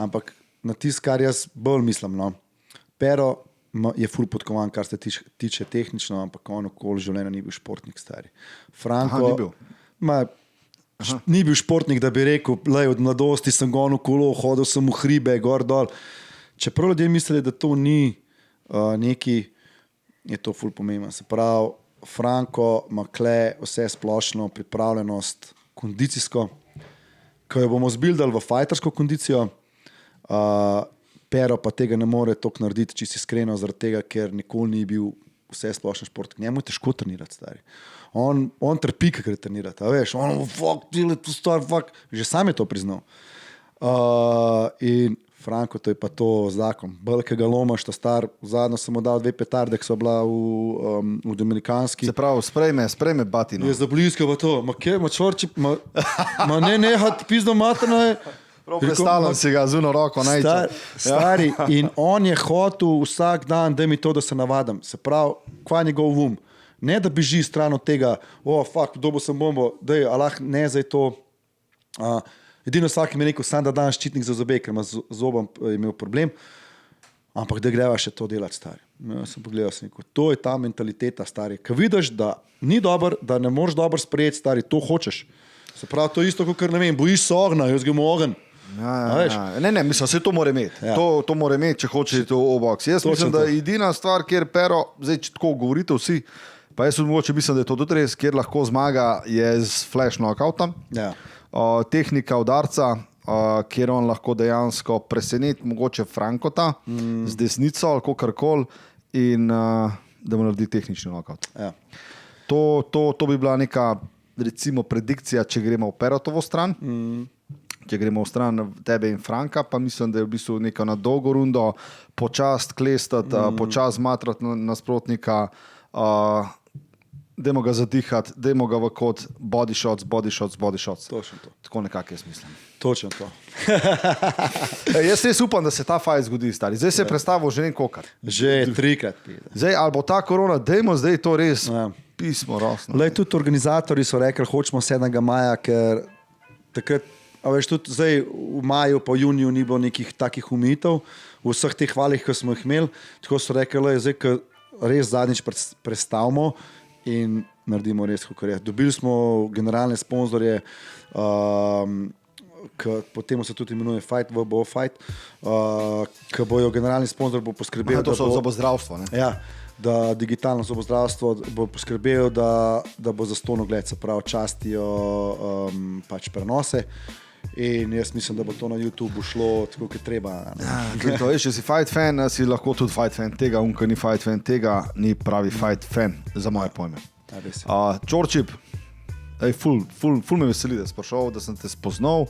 Ampak na tisto, kar jaz bolj mislim, no. Pero je ful podkovan, kar se tiče tehnično, ampak on okoli življenja ni bil športnik, stari. Franko ni bil? Ni bil športnik, da bi rekel, lej, od mladosti sem gonil kolo, hodil sem v hribe, gor dol. Čeprav ljudje mislili, da to ni neki, je to ful pomembno. Se pravi, Franko ima kle vse splošno pripravljenost kondicijsko, ko jo bomo zbildali v fajtersko kondicijo, Pero pa tega ne more toliko narediti, če si iskreno, zaradi tega, ker nikoli ni bil vse splošen športnik. Njemu je težko trenirati, stari. On trpi, ker trenirati, veš, že sam je to priznal. In Franko, to je pa to zakon. Belkega lomaš, ta star, zadnjo sem mu dal 2 petarde, ki so bila v Dominikanski. Se pravi, sprejme batino. Je za blisko pa to, ne nehat, pizdo materno je. Predstavljam si ga z uno roko. Stari, in on je hotel vsak dan, da mi to, da se navadam. Se pravi, kva njegov um. Ne, da beži stran od tega, dobil sem bombo, daj, alah, ne zdaj to. Edino vsak mi je rekel, sam da dan ščitnik za zobe, ker ima zobom imel problem. Ampak da greva še to delati, stari. Ja, sem pogledal, sem rekel, to je ta mentaliteta, stari. Ko vidiš, da ni dober, da ne moreš dobro sprejeti, stari, to hočeš. Se pravi, to je isto, kot ne vem, bojiš se ogna, jaz gremo ogen. Ne, mislim, se to mora imeti. To mora imeti, če hočeš to v boks. Jaz mislim, da je edina stvar, kjer Pero, zdaj če tako govorite vsi, pa jaz mogoče mislim, da je to tudi res, kjer lahko zmaga, je z flash knockoutom. Tehnika udarca, kjer on lahko dejansko preseneti mogoče Frankota z desnico ali kakorkoli in da mu naredi tehnični knockout. To bi bila neka, recimo, predikcija, če gremo v Perotovo stran. Če gremo v stran tebe in Franka, pa mislim, da je v bistvu neka na dolgo rundo počast klestati, počast matrati nasprotnika, dajmo ga zadihati, dajmo ga v kot body shots. Točno to. Tako nekako jaz mislim. Točno to. Jaz res upam, da se ta fajt zgodi, stari. Zdaj se je predstavil že nekokrat. Že 3-krat. Zdaj, ali bo ta korona, dajmo zdaj to res pismo rosno. Lej, tudi organizatorji so rekli, hočemo 7. maja, ker takrat, a veš, tudi zdaj v maju pa v juniju ni bilo nekih takih umitev, v vseh teh hvalih, ki smo jih imeli, tako so rekli, lej, zdaj, ker res zadnjič prestavimo in naredimo res, kako je. Dobili smo generalne sponzorje, potem se tudi imenuje Fight, VBO Fight, ki bojo generalni sponzor bo poskrbel, to so zobozdravstvo, ne? Ja, da digitalno zobozdravstvo bo poskrbel, da bo zastonj ogled, se pravi, častijo pač prenose. In jaz mislim, da bo to na YouTube šlo tako, kot treba. To je, če si fight fan, si lahko tudi fight fan tega, ki ni fight fan tega, ni pravi fight fan, za moje pojme. Čorčip, Ful me veseli, da si prišel, da sem te spoznal.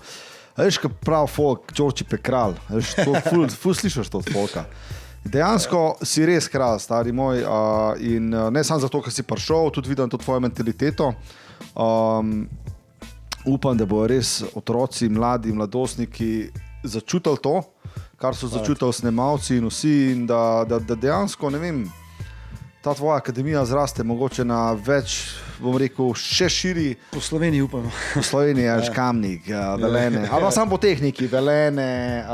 Veš, kaj prav folk, Đorđe Pekral, veš, to ful slišaš to od folka. Dejansko si res kralj, stari moj, in ne samo zato, ker si prišel, tudi vidim to tvojo mentaliteto. Upam, da bodo res otroci, mladi, mladostniki začutili to, kar so začutili snemalci in vsi, in da dejansko, ne vem, ta tvoja akademija zraste mogoče na več, bom rekel, še širi. Po Sloveniji upamo. Po Sloveniji, Kamnik, Velene, ali pa samo po tehniki, Velene,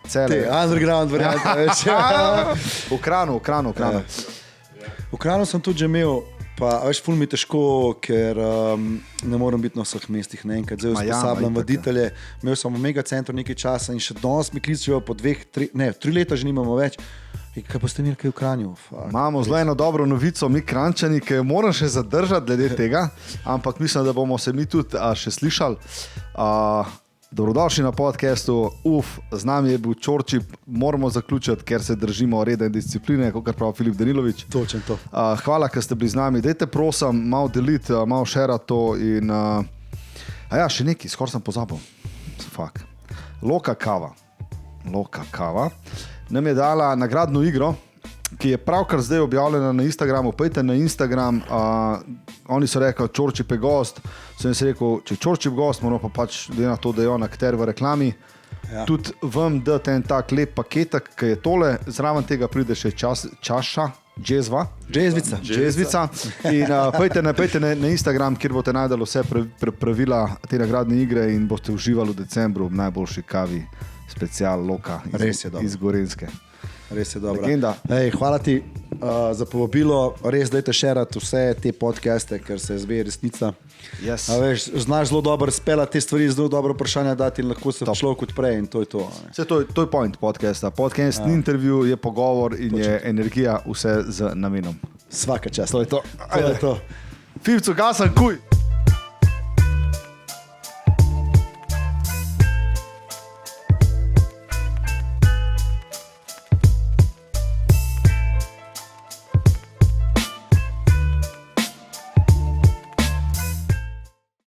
Cele. Underground varianta, veš. V Kranu. V Kranu sem tudi že imel, pa veš, ful mi težko, ker ne morem biti na vseh mestih naenkrat. Zdaj usposabljam voditelje, imel sem v Mega centru nekaj časa in še danes mi kličijo po 3 leta že nimamo več. Kaj pa ste imeli kaj v Kranju? Imamo zelo eno dobro novico, mi Kranjčani, ki jo moram še zadržati glede tega, ampak mislim, da bomo se mi tudi še slišali. Dobrodošli na podcastu. Z nami je bil Đorđe, moramo zaključiti, ker se držimo reda in discipline, kot pravi Filip Danilović. Točno to. Hvala, ker ste bili z nami. Dajte prosim malo deliti, malo šerati to in še nekaj, skoraj sem pozabil. Loka kava nam je dala nagradno igro, ki je pravkar zdaj objavljena na Instagramu. Pojdite na Instagram, oni so rekli Đorđe pe gost, sem jaz rekel, če Đorđe gost, moramo pa pač glede na to, da je on akter v reklami, tudi vam dati en tak lep paketek, ki je tole, zraven tega pride še čaša, džezvica. In pojdite na Instagram, kjer boste najdali vse pravila te nagradne igre in boste uživali v decembru v najboljši kavi special Loka iz Gorenjske. Res je dobro. Legenda. Hvala ti za povabilo. Res dajte šerati vse te podcaste, ker se zve resnica. Yes. Znaš zelo dobro speljati te stvari, zelo dobro vprašanja dati in lahko se človek odpre in to je to. To je point podcasta. Podcast ni intervju, je pogovor in je energija, vse z namenom. Svaka čast. To je to. Fivcu, gasan, kuj!